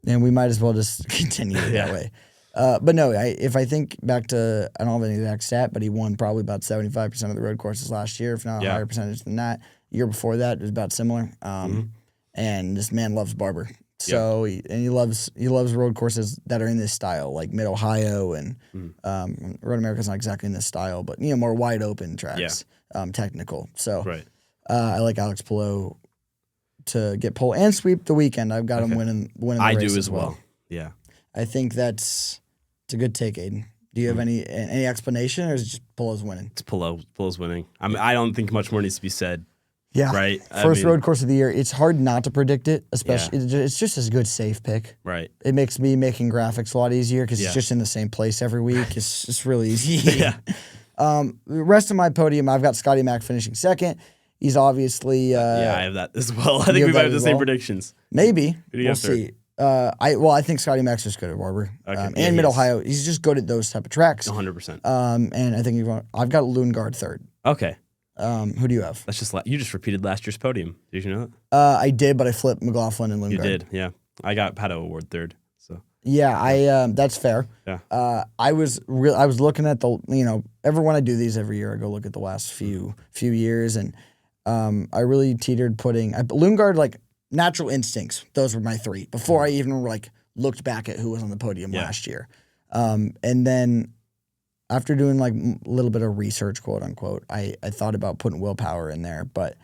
we might as well just continue it that way. But no, if I think back to, I don't have an exact stat, but he won probably about 75% of the road courses last year, if not a higher percentage than that. Year before that, it was about similar. And this man loves Barber. So he loves road courses that are in this style, like Mid Ohio and Road America's not exactly in this style, but more wide open tracks, technical. So I like Alex Palou to get pole and sweep the weekend. I've got him winning the race. I do as well. Yeah, I think it's a good take, Aiden. Do you have any explanation, or is it just Palou's winning? It's Palou's winning. I don't think much more needs to be said. Yeah. Right. First road course of the year. It's hard not to predict it, especially. It's just a good safe pick. Right. It makes me making graphics a lot easier because it's just in the same place every week. It's really easy. Yeah. The rest of my podium, I've got Scotty Mack finishing second. He's obviously. I have that as well. I think we might have the same predictions. Maybe. Who do you have see. I think Scotty Mack's just good at Barber. Okay. And Mid Ohio. He's just good at those type of tracks. 100%. And I think I've got Lundgaard third. Okay. Who do you have? You just repeated last year's podium. Did you know that? I did, but I flipped McLaughlin and Lundgaard. You did, yeah. I got Pato Award third. So yeah, that's fair. Yeah. I was looking at when I do these every year, I go look at the last few years, and I really teetered putting Lundgaard, like Natural Instincts. Those were my three before I even looked back at who was on the podium last year, and then. After doing a little bit of research, quote unquote, I thought about putting Willpower in there, but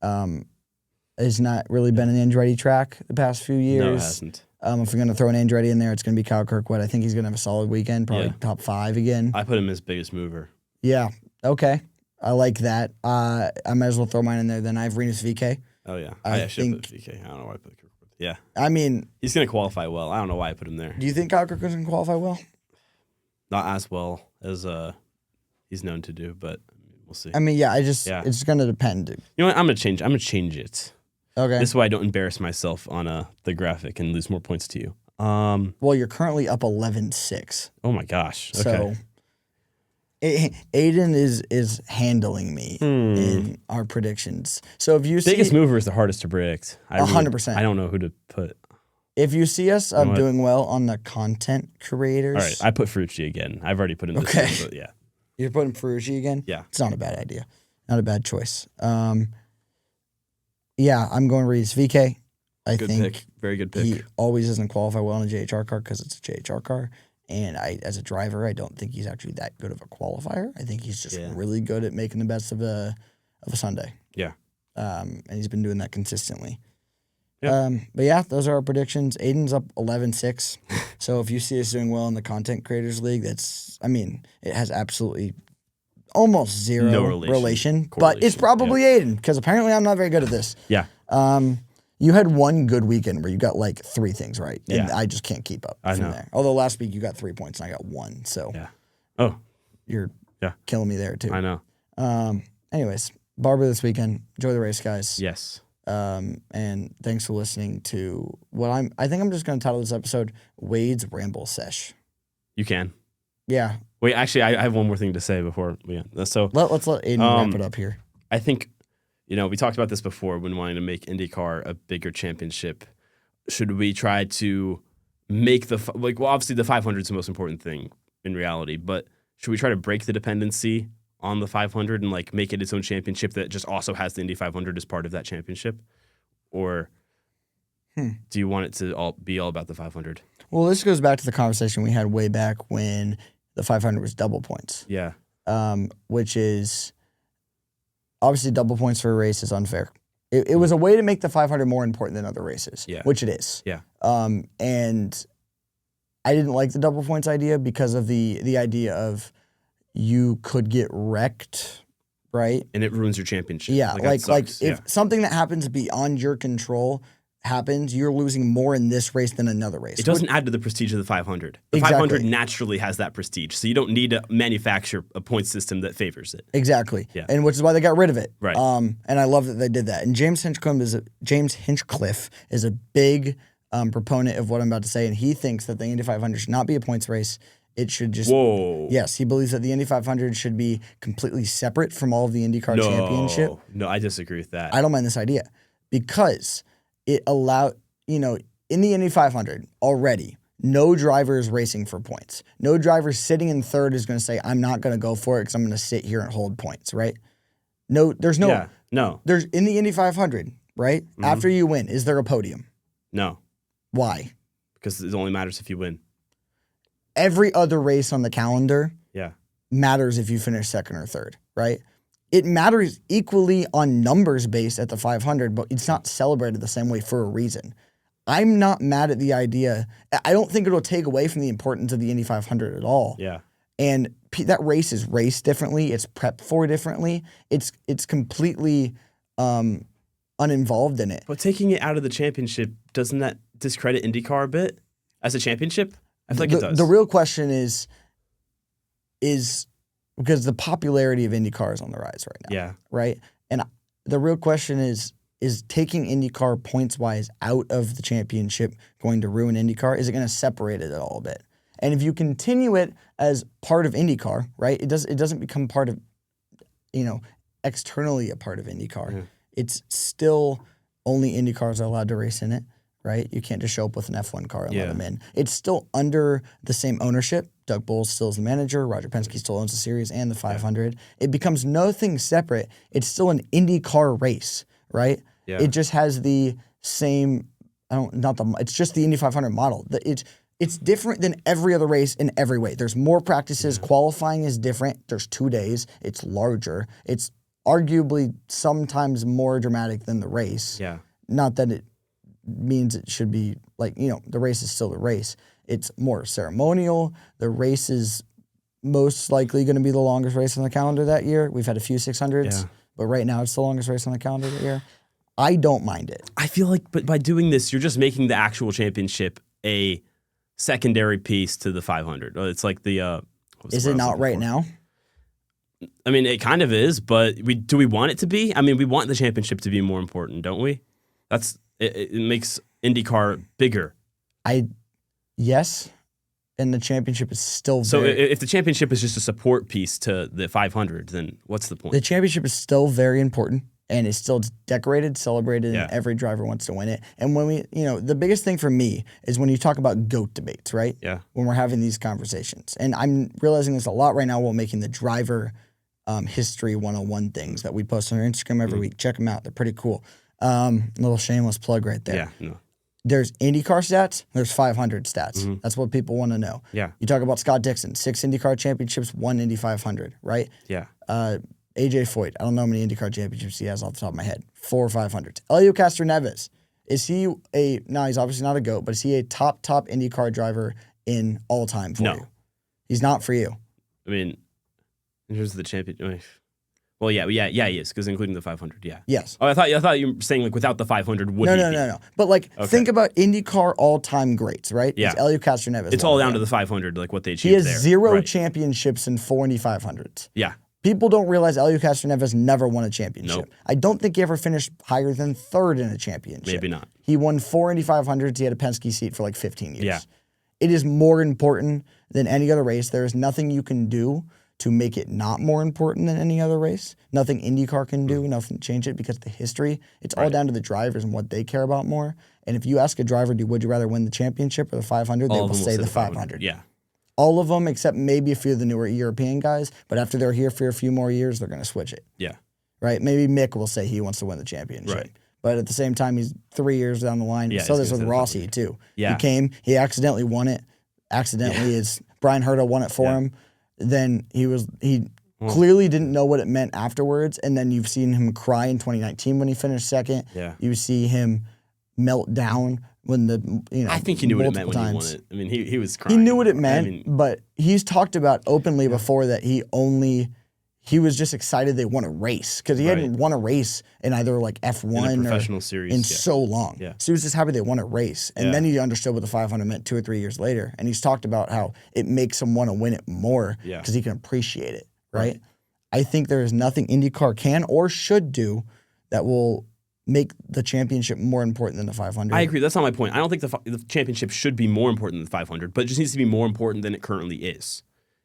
Has not really been an Andretti track the past few years. No, it hasn't. If we're going to throw an Andretti in there, it's going to be Kyle Kirkwood. I think he's going to have a solid weekend, probably top 5 again. I put him as biggest mover. Yeah. Okay. I like that. I might as well throw mine in there. Then I have Rinus VeeKay. Oh, yeah. I should put VeeKay. I don't know why I put Kirkwood. Yeah. I mean, he's going to qualify well. I don't know why I put him there. Do you think Kyle Kirkwood's going to qualify well? Not as well as he's known to do, but we'll see. I mean, it's going to depend. You know what? I'm going to change it. Okay. This way I don't embarrass myself on the graphic and lose more points to you. Well, you're currently up 11-6. Oh my gosh. Okay. So Aiden is handling me in our predictions. So if you see biggest mover is the hardest to predict. 100%. I don't know who to put. If you see us doing well on the content creators. All right, I put Ferrucci again. I've already put him this one, but yeah. You're putting Ferrucci again? Yeah. It's not a bad idea. Not a bad choice. Yeah, I'm going Rinus VeeKay. I think pick. Very good pick. He always doesn't qualify well in a JHR car because it's a JHR car. And as a driver, I don't think he's actually that good of a qualifier. I think he's just really good at making the best of a Sunday. Yeah. And he's been doing that consistently. Yeah. But yeah, those are our predictions. Aiden's up 11-6. So if you see us doing well in the Content Creators League, it has absolutely almost zero relation. But it's probably Aiden because apparently I'm not very good at this. Yeah. You had one good weekend where you got like 3 things right, and I just can't keep up from there. Although last week you got 3 points and I got 1, so you're killing me there too. I know. Anyways, Barber this weekend. Enjoy the race, guys. Yes. And thanks for listening to what I think I'm just going to title this episode Wade's Ramble Sesh. You can. Yeah. Wait, actually, I have one more thing to say before we end. So let's let Aiden wrap it up here. I think. We talked about this before when wanting to make IndyCar a bigger championship. Should we try to make obviously the 500 is the most important thing in reality, but should we try to break the dependency on the 500 and make it its own championship that just also has the Indy 500 as part of that championship? Or do you want it to be all about the 500? Well, this goes back to the conversation we had way back when the 500 was double points. Yeah. Which is... Obviously, double points for a race is unfair. It was a way to make the 500 more important than other races, which it is. Yeah. And I didn't like the double points idea because of the idea of you could get wrecked, right? And it ruins your championship. Yeah, if something that happens beyond your control happens, you're losing more in this race than another race. It doesn't add to the prestige of the 500. The 500 naturally has that prestige, so you don't need to manufacture a point system that favors it. Exactly. Yeah. And which is why they got rid of it. Right. And I love that they did that. And James Hinchcliffe is a big proponent of what I'm about to say, and he thinks that the Indy 500 should not be a points race. It should just... Whoa. Yes, he believes that the Indy 500 should be completely separate from all of the IndyCar championship. No, I disagree with that. I don't mind this idea because it allowed... in the Indy 500 already, no driver is racing for points. No driver sitting in third is going to say, I'm not going to go for it because I'm going to sit here and hold points, right? No, there's no... Yeah, no. There's in the Indy 500, right? Mm-hmm. After you win, is there a podium? No. Why? Because it only matters if you win. Every other race on the calendar matters if you finish second or third, right? It matters equally on numbers base at the 500, but it's not celebrated the same way for a reason. I'm not mad at the idea. I don't think it'll take away from the importance of the Indy 500 at all. Yeah. And that race is raced differently. It's prepped for differently. It's completely uninvolved in it. But taking it out of the championship, doesn't that discredit IndyCar a bit as a championship? I feel like it does. The real question is because the popularity of IndyCar is on the rise right now. Yeah. Right? And the real question is taking IndyCar points-wise out of the championship going to ruin IndyCar? Is it going to separate it all a bit? And if you continue it as part of IndyCar, right, it doesn't become part of, externally a part of IndyCar. Yeah. It's still only IndyCars are allowed to race in it, right? You can't just show up with an F1 car and let them in. It's still under the same ownership. Doug Bowles still is the manager. Roger Penske still owns the series and the 500. Yeah. It becomes nothing separate. It's still an IndyCar race, right? Yeah. It just has the same. It's just the Indy 500 model. It's different than every other race in every way. There's more practices. Yeah. Qualifying is different. There's 2 days. It's larger. It's arguably sometimes more dramatic than the race. Yeah. Not that it means it should be like, the race is still the race. It's more ceremonial. The race is most likely going to be the longest race on the calendar that year. We've had a few 600s, but right now it's the longest race on the calendar that year. I don't mind it. I feel like, but by doing this, you're just making the actual championship a secondary piece to the 500. It's like the. Is it not right now? I mean, it kind of is, but do we want it to be? I mean, we want the championship to be more important, don't we? It makes IndyCar bigger. Yes, and the championship is still so if the championship is just a support piece to the 500, then what's the point? The championship is still very important, and it's still decorated, celebrated, and every driver wants to win it. And when we, the biggest thing for me is when you talk about GOAT debates, right? Yeah. When we're having these conversations. And I'm realizing this a lot right now while making the driver history 101 things that we post on our Instagram every week. Check them out. They're pretty cool. Little shameless plug right there. Yeah. No. There's IndyCar stats. There's 500 stats. That's what people want to know. Yeah. You talk about Scott Dixon, 6 IndyCar championships, 1 Indy 500, right? Yeah. AJ Foyt, I don't know how many IndyCar championships he has off the top of my head. 4 or 500. Elio Castroneves, is he he's obviously not a GOAT, but is he a top IndyCar driver in all time for you? He's not for you. I mean, in terms of the champion, well, yeah, he is, because including the 500, yeah. Yes. Oh, I thought you were saying like without the 500 would he be? No. But think about IndyCar all-time greats, right? Yeah. It's Elio Castroneves. It's all down to the 500, like what they achieved He has there. 0 championships in 4 Indy 500s. Yeah. People don't realize Elio Castroneves never won a championship. Nope. I don't think he ever finished higher than 3rd in a championship. Maybe not. He won 4 Indy 500s. He had a Penske seat for like 15 years. Yeah. It is more important than any other race. There is nothing you can do to make it not more important than any other race. Nothing IndyCar can do, nothing to change it, because the history, it's all down to the drivers and what they care about more. And if you ask a driver, would you rather win the championship or the 500, they will say the 500. Yeah. All of them, except maybe a few of the newer European guys, but after they're here for a few more years, they're going to switch it. Yeah. Right? Maybe Mick will say he wants to win the championship. Right. But at the same time, he's 3 years down the line. Yeah, So this with Rossi, too. Yeah. He accidentally won it. Brian Herta won it for him. Then he clearly didn't know what it meant afterwards. And then you've seen him cry in 2019 when he finished second. Yeah. You see him melt down when I think he knew what it meant when he won it. I mean, he was crying. He knew what it meant, but he's talked about openly before that he was just excited they won a race, because he hadn't won a race in either like F1 in a professional series in so long. Yeah. So he was just happy they won a race. And then he understood what the 500 meant 2 or 3 years later. And he's talked about how it makes him want to win it more because he can appreciate it, right? I think there is nothing IndyCar can or should do that will make the championship more important than the 500. I agree. That's not my point. I don't think the championship should be more important than the 500, but it just needs to be more important than it currently is.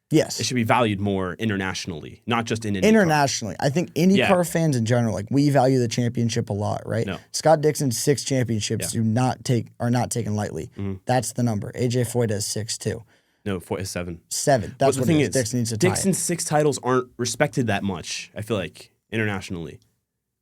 Yes. It should be valued more internationally, not just in IndyCar. Internationally. I think IndyCar fans in general, we value the championship a lot, right? No. Scott Dixon's 6 championships are not taken lightly. That's the number. AJ Foyt has 6 too. No, Foyt has 7. 7. That's what the thing is. Dixon needs to tie Dixon's 6 titles aren't respected that much, I feel like, internationally.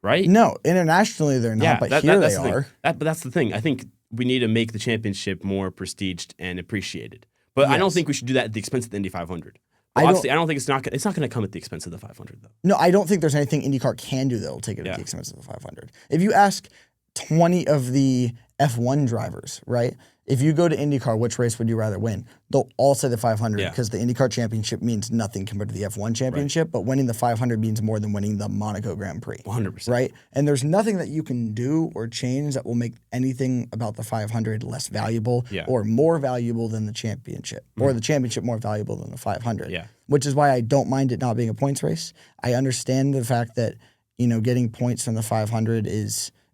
Right? No, internationally they're not, but here they are. But that's the thing. I think we need to make the championship more prestiged and appreciated. But I don't think we should do that at the expense of the Indy 500. I don't think it's not going to come at the expense of the 500 though. No, I don't think there's anything IndyCar can do that will take it at the expense of the 500. If you ask 20 of the F1 drivers, right? If you go to IndyCar, which race would you rather win? They'll all say the 500 because the IndyCar championship means nothing compared to the F1 championship, but winning the 500 means more than winning the Monaco Grand Prix. 100%. Right? And there's nothing that you can do or change that will make anything about the 500 less valuable or more valuable than the championship, or the championship more valuable than the 500. Yeah. Which is why I don't mind it not being a points race. I understand the fact that, getting points from the 500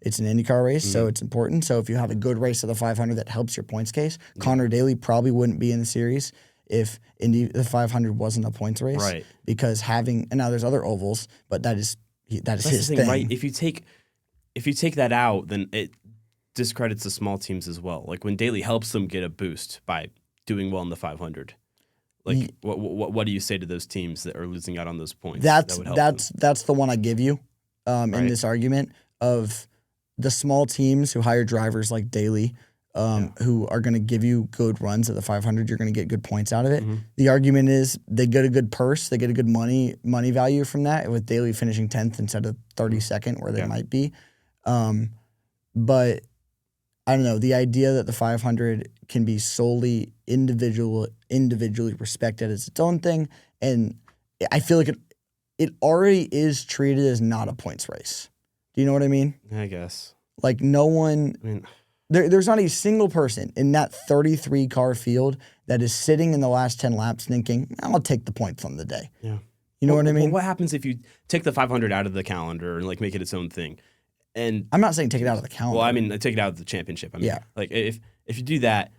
it's an IndyCar race, so it's important. So if you have a good race of the 500 that helps your points case, Connor Daly probably wouldn't be in the series if the 500 wasn't a points race. Right. Because and now there's other ovals, but that is his thing. Right? If you take that out, then it discredits the small teams as well. Like when Daly helps them get a boost by doing well in the 500. Like what do you say to those teams that are losing out on those points? That's the one I give you in this argument of the small teams who hire drivers like Daly who are going to give you good runs at the 500. You're going to get good points out of it. Mm-hmm. The argument is they get a good purse. They get a good money value from that with Daly finishing 10th instead of 32nd where they might be. But I don't know. The idea that the 500 can be solely individually respected as its own thing, and I feel like it already is treated as not a points race. Do you know what I mean? I guess. Like no one, there's not a single person in that 33 car field that is sitting in the last 10 laps thinking, I'll take the points on the day. Yeah. You know what I mean? What happens if you take the 500 out of the calendar and like make it its own thing? And I'm not saying take it out of the calendar. Well, I mean, take it out of the championship. I mean, yeah. Like if you do that,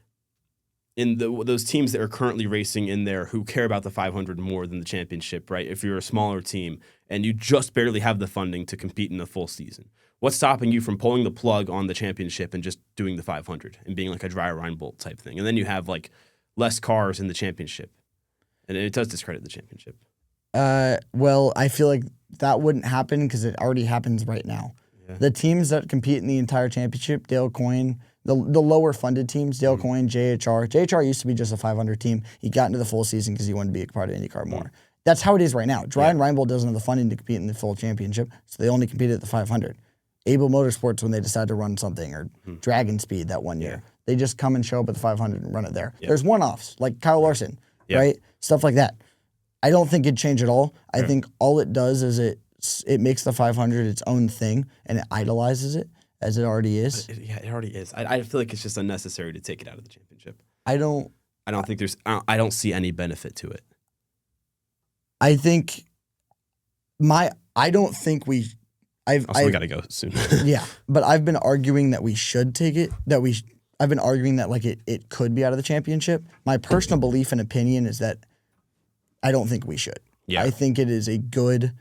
in those teams that are currently racing in there who care about the 500 more than the championship, right? If you're a smaller team and you just barely have the funding to compete in the full season, what's stopping you from pulling the plug on the championship and just doing the 500 and being like a dry Reinbolt type thing? And then you have like less cars in the championship, and it does discredit the championship. Well, I feel like that wouldn't happen because it already happens right now. Yeah. The teams that compete in the entire championship, Dale Coyne, the lower funded teams, Dale Coyne, JHR. JHR used to be just a 500 team. He got into the full season because he wanted to be a part of IndyCar more. That's how it is right now. Dry and Reinbold doesn't have the funding to compete in the full championship, so they only competed at the 500. Able Motorsports, when they decide to run something, or Dragon Speed that one year, they just come and show up at the 500 and run it there. There's one-offs, like Kyle Larson, right? Stuff like that. I don't think it'd change at all. I think all it does is it makes the 500 its own thing, and it idolizes it, as it already is. It already is. I feel like it's just unnecessary to take it out of the championship. I don't think there's. I don't see any benefit to it. I think I don't think we. We gotta go soon. Yeah, but I've been arguing that we should take it. I've been arguing that like it could be out of the championship. My personal belief and opinion is that I don't think we should. Yeah. I think it is a good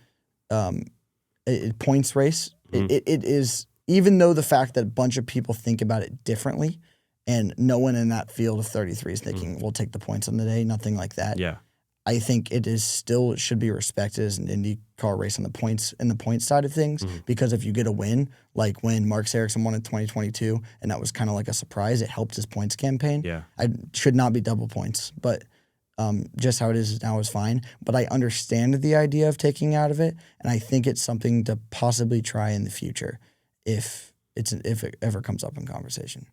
points race. It is. Even though the fact that a bunch of people think about it differently, and no one in that field of 33 is thinking, we'll take the points on the day, nothing like that. Yeah. I think it should be respected as an IndyCar race on the points side of things, because if you get a win, like when Marcus Ericsson won in 2022, and that was kind of like a surprise, it helped his points campaign. Yeah. I should not be double points, but just how it is now is fine. But I understand the idea of taking out of it, and I think it's something to possibly try in the future if it ever comes up in conversation.